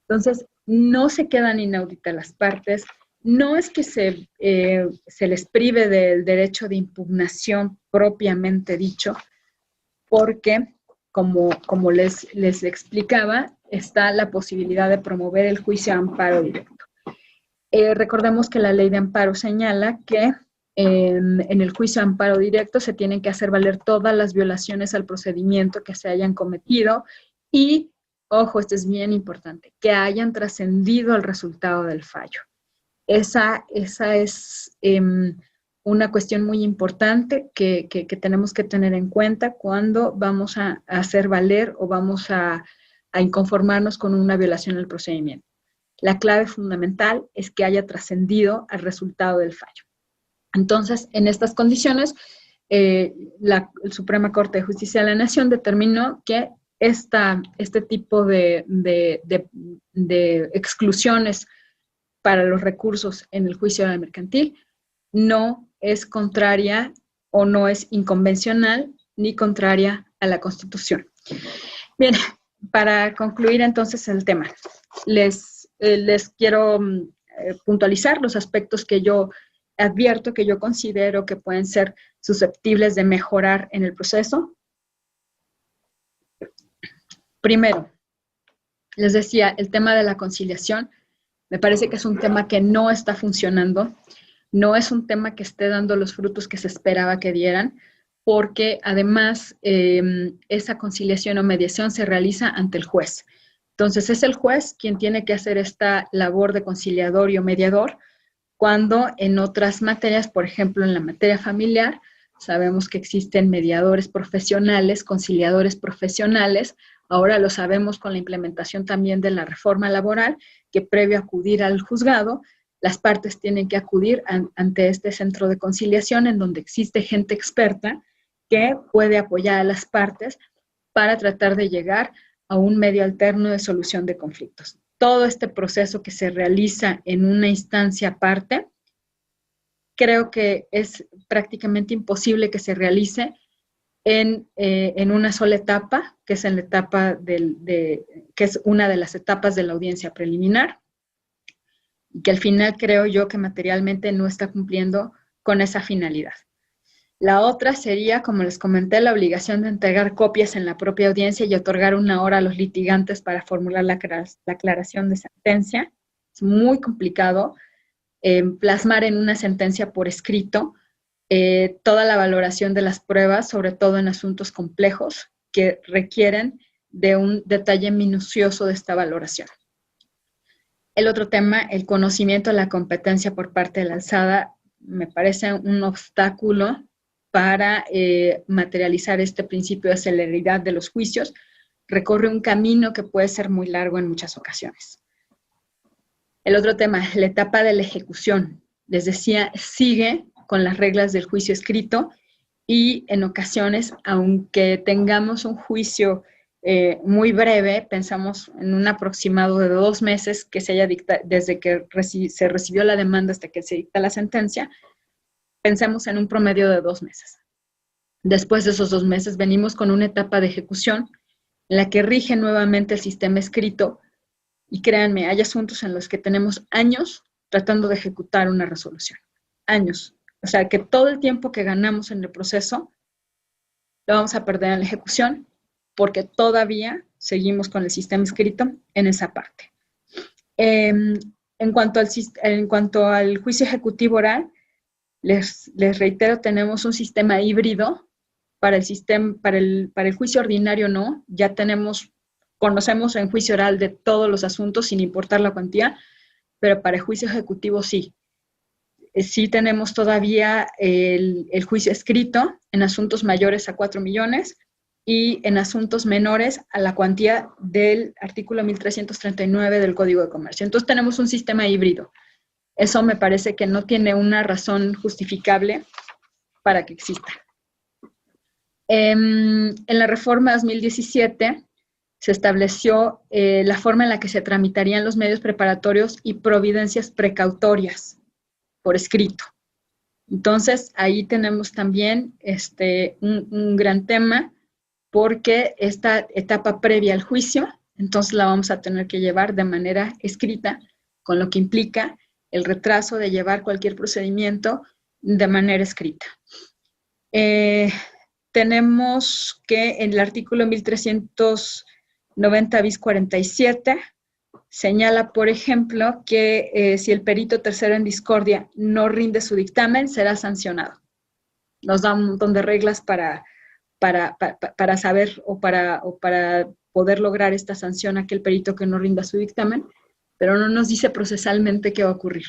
[SPEAKER 1] Entonces, no se quedan inauditas las partes, no es que se les prive del derecho de impugnación propiamente dicho, porque, como les explicaba, está la posibilidad de promover el juicio de amparo directo. Recordemos que la ley de amparo señala que en el juicio de amparo directo se tienen que hacer valer todas las violaciones al procedimiento que se hayan cometido y, ojo, esto es bien importante, que hayan trascendido el resultado del fallo. Esa es una cuestión muy importante que tenemos que tener en cuenta cuando vamos a hacer valer o vamos a inconformarnos con una violación al procedimiento. La clave fundamental es que haya trascendido al resultado del fallo. Entonces, en estas condiciones, la Suprema Corte de Justicia de la Nación determinó que este tipo de exclusiones para los recursos en el juicio oral mercantil no es contraria o no es inconvencional ni contraria a la Constitución. Bien, para concluir entonces el tema, les quiero puntualizar los aspectos que yo advierto, que yo considero que pueden ser susceptibles de mejorar en el proceso. Primero, les decía, el tema de la conciliación, me parece que es un tema que no está funcionando, no es un tema que esté dando los frutos que se esperaba que dieran, porque además esa conciliación o mediación se realiza ante el juez. Entonces es el juez quien tiene que hacer esta labor de conciliador y mediador, cuando en otras materias, por ejemplo en la materia familiar, sabemos que existen mediadores profesionales, conciliadores profesionales. Ahora lo sabemos con la implementación también de la reforma laboral, que previo a acudir al juzgado, las partes tienen que acudir ante este centro de conciliación en donde existe gente experta que puede apoyar a las partes para tratar de llegar a un medio alterno de solución de conflictos. Todo este proceso que se realiza en una instancia aparte, creo que es prácticamente imposible que se realice en una sola etapa, que es en la etapa que es una de las etapas de la audiencia preliminar, y que al final creo yo que materialmente no está cumpliendo con esa finalidad. La otra sería, como les comenté, la obligación de entregar copias en la propia audiencia y otorgar 1 hora a los litigantes para formular la aclaración de sentencia. Es muy complicado plasmar en una sentencia por escrito toda la valoración de las pruebas, sobre todo en asuntos complejos que requieren de un detalle minucioso de esta valoración. El otro tema, el conocimiento de la competencia por parte de la alzada, me parece un obstáculo para materializar este principio de celeridad de los juicios. Recorre un camino que puede ser muy largo en muchas ocasiones. El otro tema, la etapa de la ejecución. Les decía, sigue con las reglas del juicio escrito y en ocasiones, aunque tengamos un juicio muy breve, pensamos en un aproximado de 2 meses que se haya dictado, desde que se recibió la demanda hasta que se dicta la sentencia, pensemos en un promedio de 2 meses. Después de esos 2 meses venimos con una etapa de ejecución en la que rige nuevamente el sistema escrito y créanme, hay asuntos en los que tenemos años tratando de ejecutar una resolución. Años. O sea, que todo el tiempo que ganamos en el proceso lo vamos a perder en la ejecución porque todavía seguimos con el sistema escrito en esa parte. En cuanto al juicio ejecutivo oral, les reitero, tenemos un sistema híbrido. Para el juicio ordinario no, ya conocemos en juicio oral de todos los asuntos sin importar la cuantía, pero para el juicio ejecutivo sí. Sí tenemos todavía el juicio escrito en asuntos mayores a 4 millones y en asuntos menores a la cuantía del artículo 1339 del Código de Comercio. Entonces tenemos un sistema híbrido. Eso me parece que no tiene una razón justificable para que exista. En la reforma 2017 se estableció la forma en la que se tramitarían los medios preparatorios y providencias precautorias por escrito. Entonces, ahí tenemos también un gran tema porque esta etapa previa al juicio, entonces la vamos a tener que llevar de manera escrita, con lo que implica el retraso de llevar cualquier procedimiento de manera escrita. Tenemos que en el artículo 1390 bis 47 señala, por ejemplo, que si el perito tercero en discordia no rinde su dictamen, será sancionado. Nos da un montón de reglas para saber o para poder lograr esta sanción a aquel perito que no rinda su dictamen, pero no nos dice procesalmente qué va a ocurrir,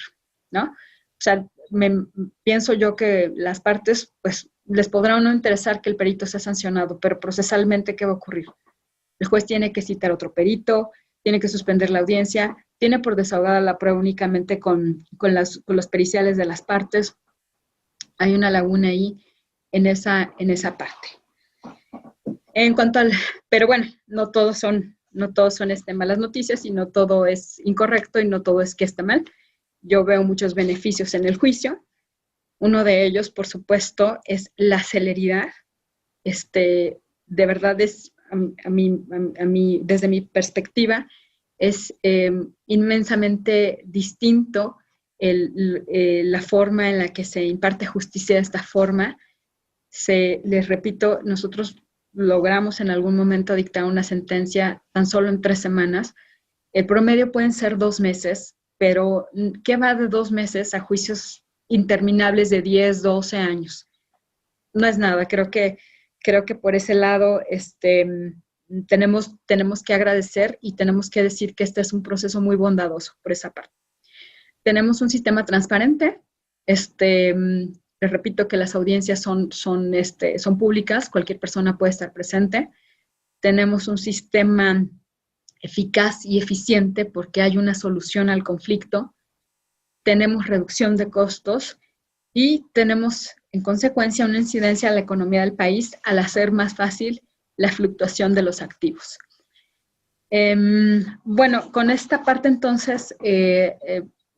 [SPEAKER 1] ¿no? O sea, pienso yo que las partes, pues, les podrá o no interesar que el perito sea sancionado, pero procesalmente, ¿qué va a ocurrir? El juez tiene que citar otro perito, tiene que suspender la audiencia, tiene por desahogada la prueba únicamente con los periciales de las partes. Hay una laguna ahí en esa parte. En cuanto al, pero bueno, no todos son malas noticias y no todo es incorrecto y no todo es que esté mal. Yo veo muchos beneficios en el juicio. Uno de ellos, por supuesto, es la celeridad. De verdad es, a mí, desde mi perspectiva, es inmensamente distinto la forma en la que se imparte justicia de esta forma. Les repito, nosotros logramos en algún momento dictar una sentencia tan solo en 3 semanas. El promedio pueden ser 2 meses, pero ¿qué va de 2 meses a juicios interminables de 10, 12 años? No es nada. Creo que por ese lado tenemos que agradecer y tenemos que decir que este es un proceso muy bondadoso por esa parte. Tenemos un sistema transparente. Les repito que las audiencias son públicas, cualquier persona puede estar presente. Tenemos un sistema eficaz y eficiente porque hay una solución al conflicto. Tenemos reducción de costos y tenemos, en consecuencia, una incidencia a la economía del país al hacer más fácil la fluctuación de los activos. Bueno, con esta parte entonces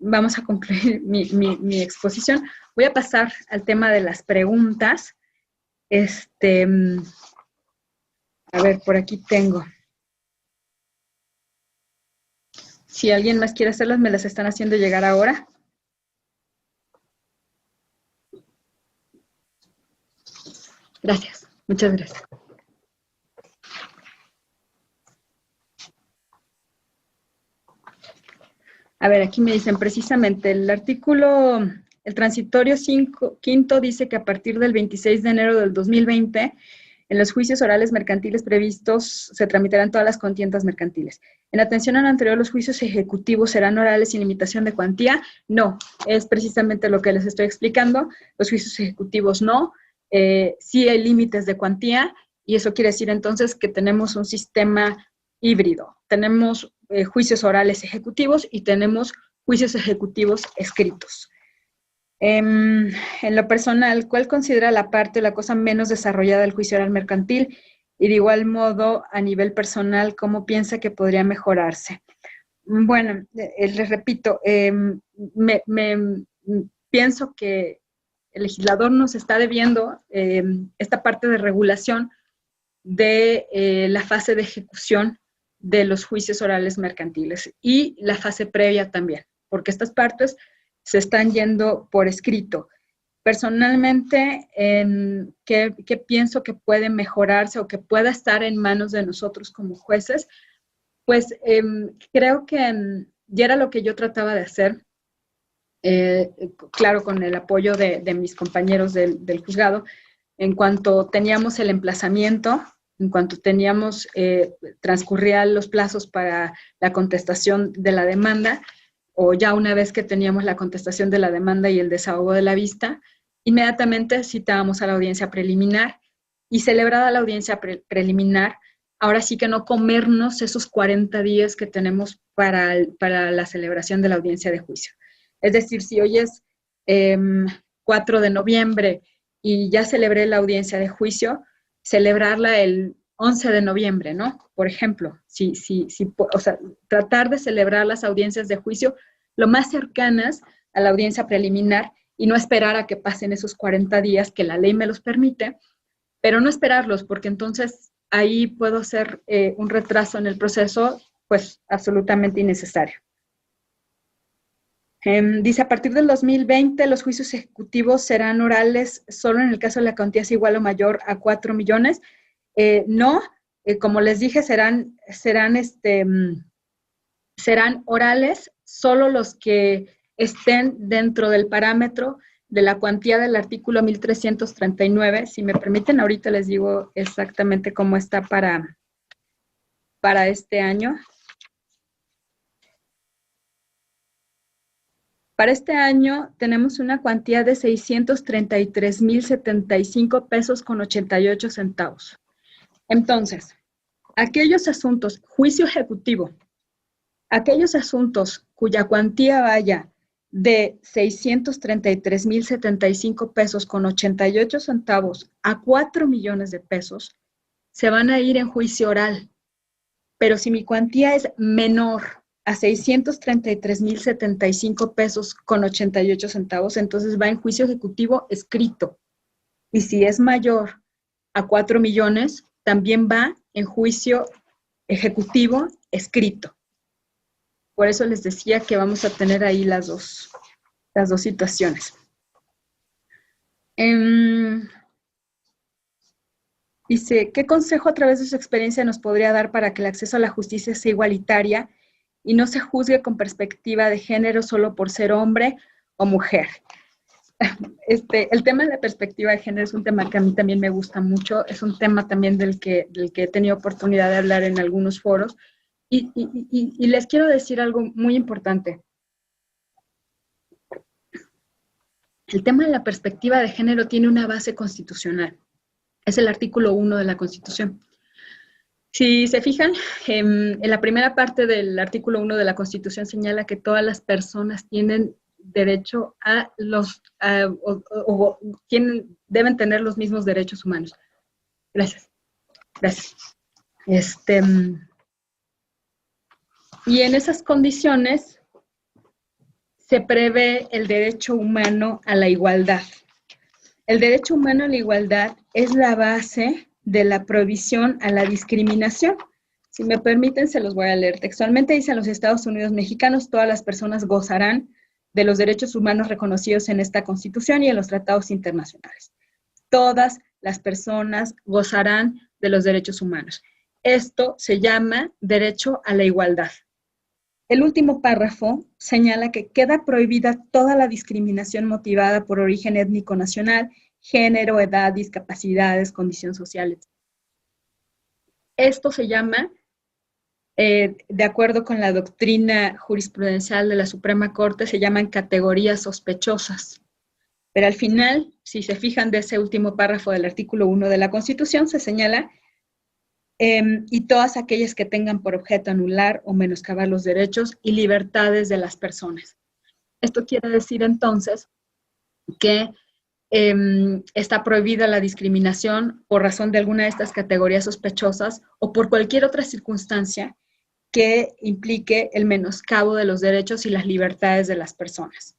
[SPEAKER 1] vamos a concluir mi exposición. Voy a pasar al tema de las preguntas. A ver, por aquí tengo. Si alguien más quiere hacerlas, me las están haciendo llegar ahora. Gracias, muchas gracias. A ver, aquí me dicen precisamente el artículo, el transitorio quinto dice que a partir del 26 de enero del 2020, en los juicios orales mercantiles previstos se tramitarán todas las contiendas mercantiles. En atención a lo anterior, ¿los juicios ejecutivos serán orales sin limitación de cuantía? No, es precisamente lo que les estoy explicando. Los juicios ejecutivos no. Sí hay límites de cuantía y eso quiere decir entonces que tenemos un sistema híbrido. Tenemos juicios orales ejecutivos y tenemos juicios ejecutivos escritos. En lo personal, ¿cuál considera la parte o la cosa menos desarrollada del juicio oral mercantil? Y de igual modo, a nivel personal, ¿cómo piensa que podría mejorarse? Bueno, les repito, pienso que el legislador nos está debiendo esta parte de regulación de la fase de ejecución de los juicios orales mercantiles y la fase previa también, porque estas partes se están yendo por escrito. Personalmente, ¿qué pienso que puede mejorarse o que pueda estar en manos de nosotros como jueces? Pues creo que ya era lo que yo trataba de hacer, claro, con el apoyo de mis compañeros del juzgado, en cuanto teníamos el emplazamiento, en cuanto teníamos, transcurrían los plazos para la contestación de la demanda, o ya una vez que teníamos la contestación de la demanda y el desahogo de la vista, inmediatamente citábamos a la audiencia preliminar y celebrada la audiencia preliminar, ahora sí que no comernos esos 40 días que tenemos para la celebración de la audiencia de juicio. Es decir, si hoy es 4 de noviembre y ya celebré la audiencia de juicio, celebrarla el 11 de noviembre, ¿no? Por ejemplo, o sea, tratar de celebrar las audiencias de juicio lo más cercanas a la audiencia preliminar y no esperar a que pasen esos 40 días que la ley me los permite, pero no esperarlos, porque entonces ahí puedo hacer un retraso en el proceso, pues absolutamente innecesario. Dice, a partir del 2020 los juicios ejecutivos serán orales solo en el caso de la cuantía es igual o mayor a 4 millones. No, como les dije, serán serán orales solo los que estén dentro del parámetro de la cuantía del artículo 1339. Si me permiten, ahorita les digo exactamente cómo está para este año. Para este año tenemos una cuantía de 633,075 pesos con 88 centavos. Entonces, aquellos asuntos, juicio ejecutivo, aquellos asuntos cuya cuantía vaya de 633,075 pesos con 88 centavos a 4 millones de pesos, se van a ir en juicio oral. Pero si mi cuantía es menor a 633,075 pesos con 88 centavos, entonces va en juicio ejecutivo escrito. Y si es mayor a 4 millones, también va en juicio ejecutivo escrito. Por eso les decía que vamos a tener ahí las dos situaciones. Dice, ¿qué consejo a través de su experiencia nos podría dar para que el acceso a la justicia sea igualitaria y no se juzgue con perspectiva de género solo por ser hombre o mujer? El tema de la perspectiva de género es un tema que a mí también me gusta mucho, es un tema también del que he tenido oportunidad de hablar en algunos foros, y les quiero decir algo muy importante. El tema de la perspectiva de género tiene una base constitucional. Es el artículo 1 de la Constitución. Si se fijan, en la primera parte del artículo 1 de la Constitución señala que todas las personas tienen derecho a deben tener los mismos derechos humanos. Gracias. Gracias. Y en esas condiciones se prevé el derecho humano a la igualdad. El derecho humano a la igualdad es la base de la prohibición a la discriminación. Si me permiten, se los voy a leer textualmente. Dice: en los Estados Unidos mexicanos, todas las personas gozarán de los derechos humanos reconocidos en esta Constitución y en los tratados internacionales. Todas las personas gozarán de los derechos humanos. Esto se llama derecho a la igualdad. El último párrafo señala que queda prohibida toda la discriminación motivada por origen étnico nacional, género, edad, discapacidades, condición social, etc. Esto se llama, de acuerdo con la doctrina jurisprudencial de la Suprema Corte, se llaman categorías sospechosas. Pero al final, si se fijan de ese último párrafo del artículo 1 de la Constitución, se señala y todas aquellas que tengan por objeto anular o menoscabar los derechos y libertades de las personas. Esto quiere decir entonces que está prohibida la discriminación por razón de alguna de estas categorías sospechosas o por cualquier otra circunstancia que implique el menoscabo de los derechos y las libertades de las personas.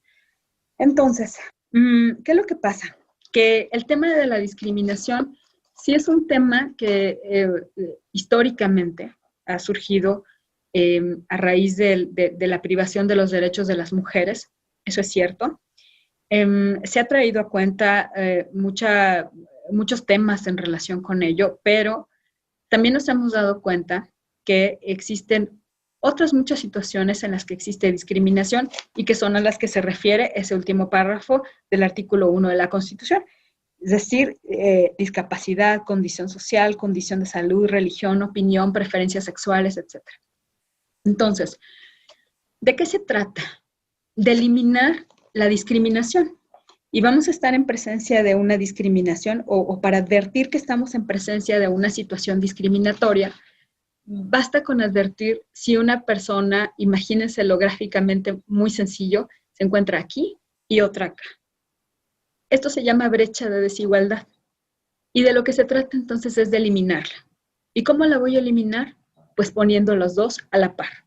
[SPEAKER 1] Entonces, ¿qué es lo que pasa? Que el tema de la discriminación sí es un tema que históricamente ha surgido a raíz de la privación de los derechos de las mujeres, eso es cierto. Se ha traído a cuenta muchos temas en relación con ello, pero también nos hemos dado cuenta que existen otras muchas situaciones en las que existe discriminación y que son a las que se refiere ese último párrafo del artículo 1 de la Constitución. Es decir, discapacidad, condición social, condición de salud, religión, opinión, preferencias sexuales, etc. Entonces, ¿de qué se trata? De eliminar la discriminación. Y vamos a estar en presencia de una discriminación o para advertir que estamos en presencia de una situación discriminatoria, basta con advertir si una persona, imagínenselo gráficamente muy sencillo, se encuentra aquí y otra acá. Esto se llama brecha de desigualdad. Y de lo que se trata entonces es de eliminarla. ¿Y cómo la voy a eliminar? Pues poniendo los dos a la par.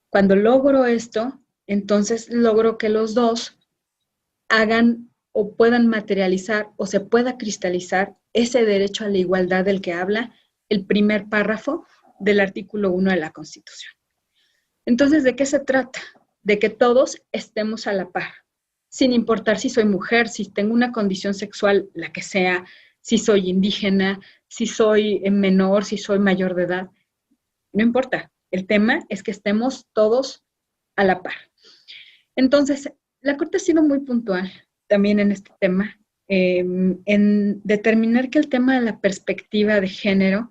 [SPEAKER 1] Cuando logro esto, entonces logro que los dos hagan o puedan materializar o se pueda cristalizar ese derecho a la igualdad del que habla el primer párrafo del artículo 1 de la Constitución. Entonces, ¿de qué se trata? De que todos estemos a la par, sin importar si soy mujer, si tengo una condición sexual, la que sea, si soy indígena, si soy menor, si soy mayor de edad, no importa. El tema es que estemos todos a la par. Entonces, la Corte ha sido muy puntual también en este tema, en determinar que el tema de la perspectiva de género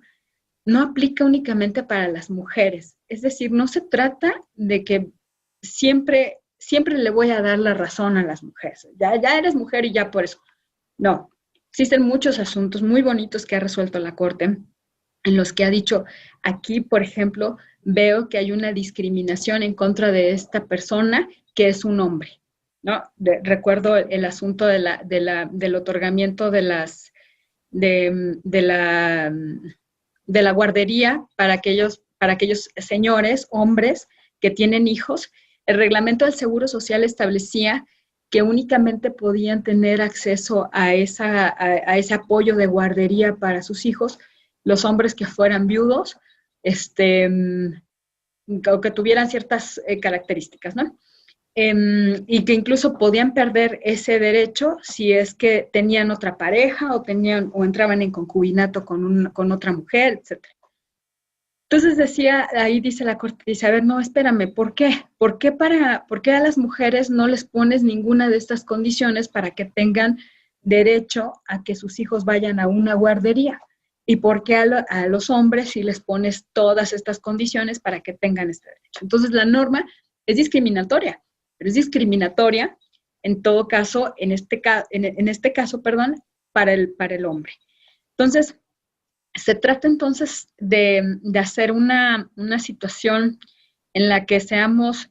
[SPEAKER 1] no aplica únicamente para las mujeres. Es decir, no se trata de que siempre le voy a dar la razón a las mujeres. Ya eres mujer y ya por eso. No, existen muchos asuntos muy bonitos que ha resuelto la Corte, en los que ha dicho, aquí, por ejemplo, veo que hay una discriminación en contra de esta persona que es un hombre, ¿no? Recuerdo el asunto del otorgamiento de la guardería para aquellos señores, hombres, que tienen hijos. El reglamento del Seguro Social establecía que únicamente podían tener acceso a ese apoyo de guardería para sus hijos los hombres que fueran viudos, o que tuvieran ciertas características, ¿no? Y que incluso podían perder ese derecho si es que tenían otra pareja o entraban en concubinato con otra mujer, etc. Entonces ahí dice la Corte, dice, a ver, no, espérame, ¿por qué? ¿Por qué a las mujeres no les pones ninguna de estas condiciones para que tengan derecho a que sus hijos vayan a una guardería? ¿Y por qué a los hombres sí les pones todas estas condiciones para que tengan este derecho? Entonces la norma es discriminatoria, pero es discriminatoria en todo caso, en este caso, para el hombre. Entonces, se trata entonces de hacer una situación en la que seamos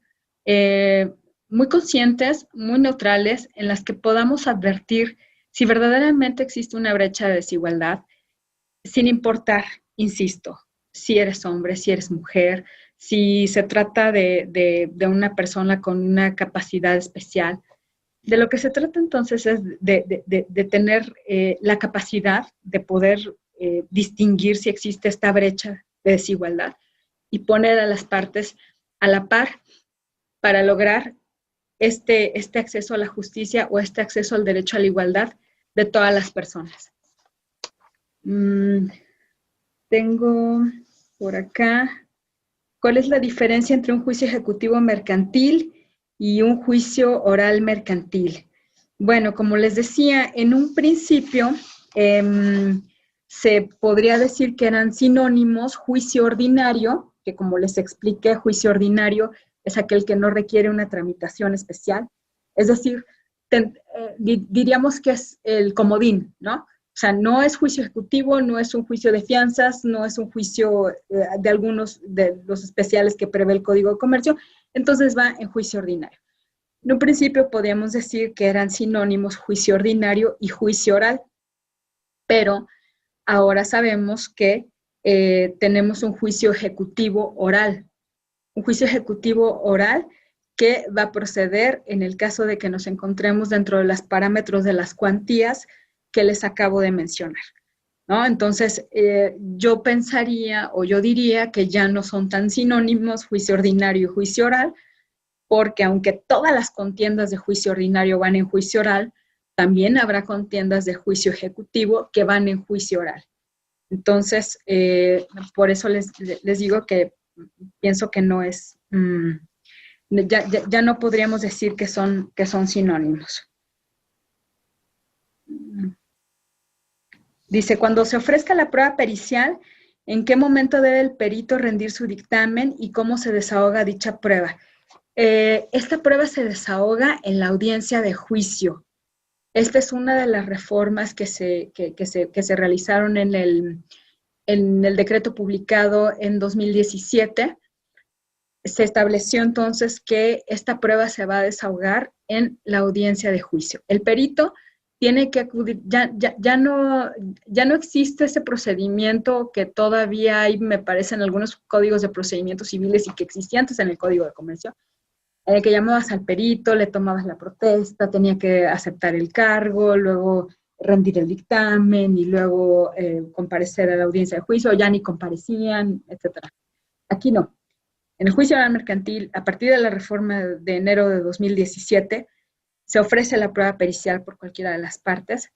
[SPEAKER 1] muy conscientes, muy neutrales, en las que podamos advertir si verdaderamente existe una brecha de desigualdad, sin importar, insisto, si eres hombre, si eres mujer, si se trata de una persona con una capacidad especial. De lo que se trata entonces es de tener la capacidad de poder distinguir si existe esta brecha de desigualdad y poner a las partes a la par para lograr este acceso a la justicia o este acceso al derecho a la igualdad de todas las personas. Tengo por acá, ¿cuál es la diferencia entre un juicio ejecutivo mercantil y un juicio oral mercantil? Bueno, como les decía, en un principio se podría decir que eran sinónimos. Juicio ordinario, que como les expliqué, juicio ordinario es aquel que no requiere una tramitación especial. Es decir, diríamos que es el comodín, ¿no? O sea, no es juicio ejecutivo, no es un juicio de fianzas, no es un juicio de algunos de los especiales que prevé el Código de Comercio, entonces va en juicio ordinario. En un principio podríamos decir que eran sinónimos juicio ordinario y juicio oral, pero ahora sabemos que tenemos un juicio ejecutivo oral. Un juicio ejecutivo oral que va a proceder en el caso de que nos encontremos dentro de los parámetros de las cuantías que les acabo de mencionar, ¿no? Entonces, yo pensaría o yo diría que ya no son tan sinónimos juicio ordinario y juicio oral, porque aunque todas las contiendas de juicio ordinario van en juicio oral, también habrá contiendas de juicio ejecutivo que van en juicio oral. Entonces, por eso les digo que pienso que no es, ya no podríamos decir que son sinónimos. Dice, cuando se ofrezca la prueba pericial, ¿en qué momento debe el perito rendir su dictamen y cómo se desahoga dicha prueba? Esta prueba se desahoga en la audiencia de juicio. Esta es una de las reformas que se realizaron en el decreto publicado en 2017. Se estableció entonces que esta prueba se va a desahogar en la audiencia de juicio. El perito tiene que acudir, ya no existe ese procedimiento que todavía hay, me parece, en algunos códigos de procedimientos civiles y que existía antes en el Código de Comercio, en el que llamabas al perito, le tomabas la protesta, tenía que aceptar el cargo, luego rendir el dictamen y luego comparecer a la audiencia de juicio, ya ni comparecían, etc. Aquí no. En el juicio oral mercantil, a partir de la reforma de enero de 2017, se ofrece la prueba pericial por cualquiera de las partes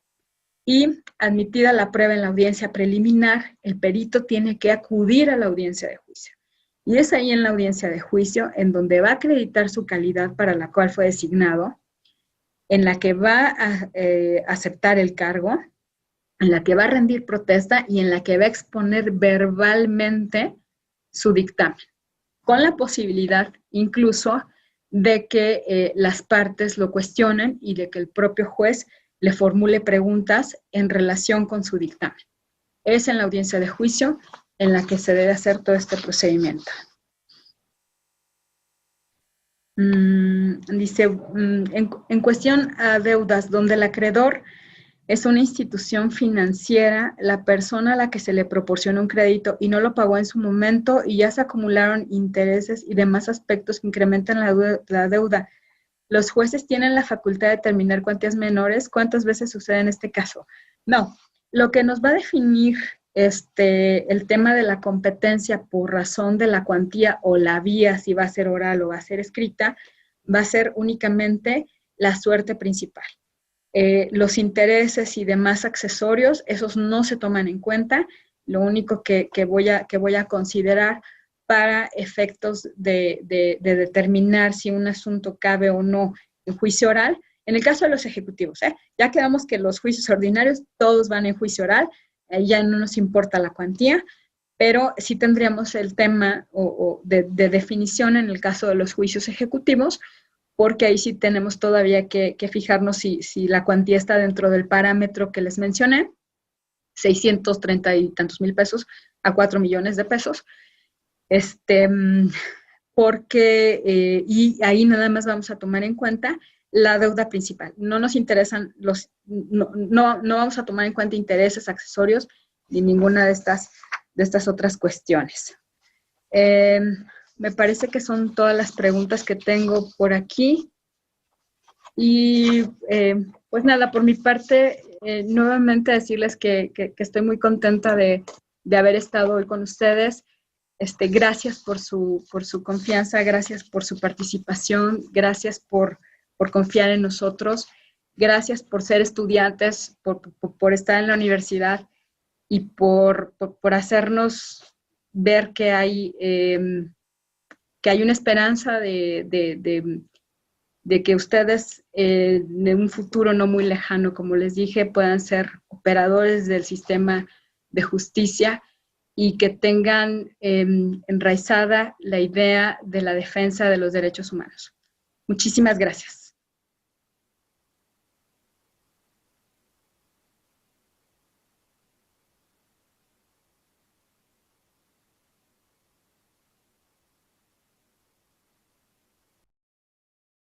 [SPEAKER 1] y, admitida la prueba en la audiencia preliminar, el perito tiene que acudir a la audiencia de juicio. Y es ahí en la audiencia de juicio en donde va a acreditar su calidad para la cual fue designado, en la que va a aceptar el cargo, en la que va a rendir protesta y en la que va a exponer verbalmente su dictamen, con la posibilidad incluso de que las partes lo cuestionen y de que el propio juez le formule preguntas en relación con su dictamen. Es en la audiencia de juicio en la que se debe hacer todo este procedimiento. Dice, en cuestión a deudas donde el acreedor es una institución financiera, la persona a la que se le proporciona un crédito y no lo pagó en su momento y ya se acumularon intereses y demás aspectos que incrementan la deuda. ¿Los jueces tienen la facultad de determinar cuantías menores? ¿Cuántas veces sucede en este caso? No, lo que nos va a definir el tema de la competencia por razón de la cuantía o la vía, si va a ser oral o va a ser escrita, va a ser únicamente la suerte principal. Los intereses y demás accesorios, esos no se toman en cuenta. Lo único que voy a considerar para efectos de determinar si un asunto cabe o no en juicio oral, en el caso de los ejecutivos, ya quedamos que los juicios ordinarios todos van en juicio oral, ya no nos importa la cuantía, pero sí tendríamos el tema de definición en el caso de los juicios ejecutivos, porque ahí sí tenemos todavía que fijarnos si la cuantía está dentro del parámetro que les mencioné, 630 y tantos mil pesos a 4 millones de pesos, porque, y ahí nada más vamos a tomar en cuenta la deuda principal. No nos interesan no vamos a tomar en cuenta intereses, accesorios, ni ninguna de estas otras cuestiones. Me parece que son todas las preguntas que tengo por aquí. Y pues nada, por mi parte, nuevamente decirles que estoy muy contenta de haber estado hoy con ustedes. Gracias por su confianza, gracias por su participación, gracias por confiar en nosotros, gracias por ser estudiantes, por estar en la universidad y por hacernos ver que hay una esperanza de que ustedes en un futuro no muy lejano, como les dije, puedan ser operadores del sistema de justicia y que tengan enraizada la idea de la defensa de los derechos humanos. Muchísimas gracias.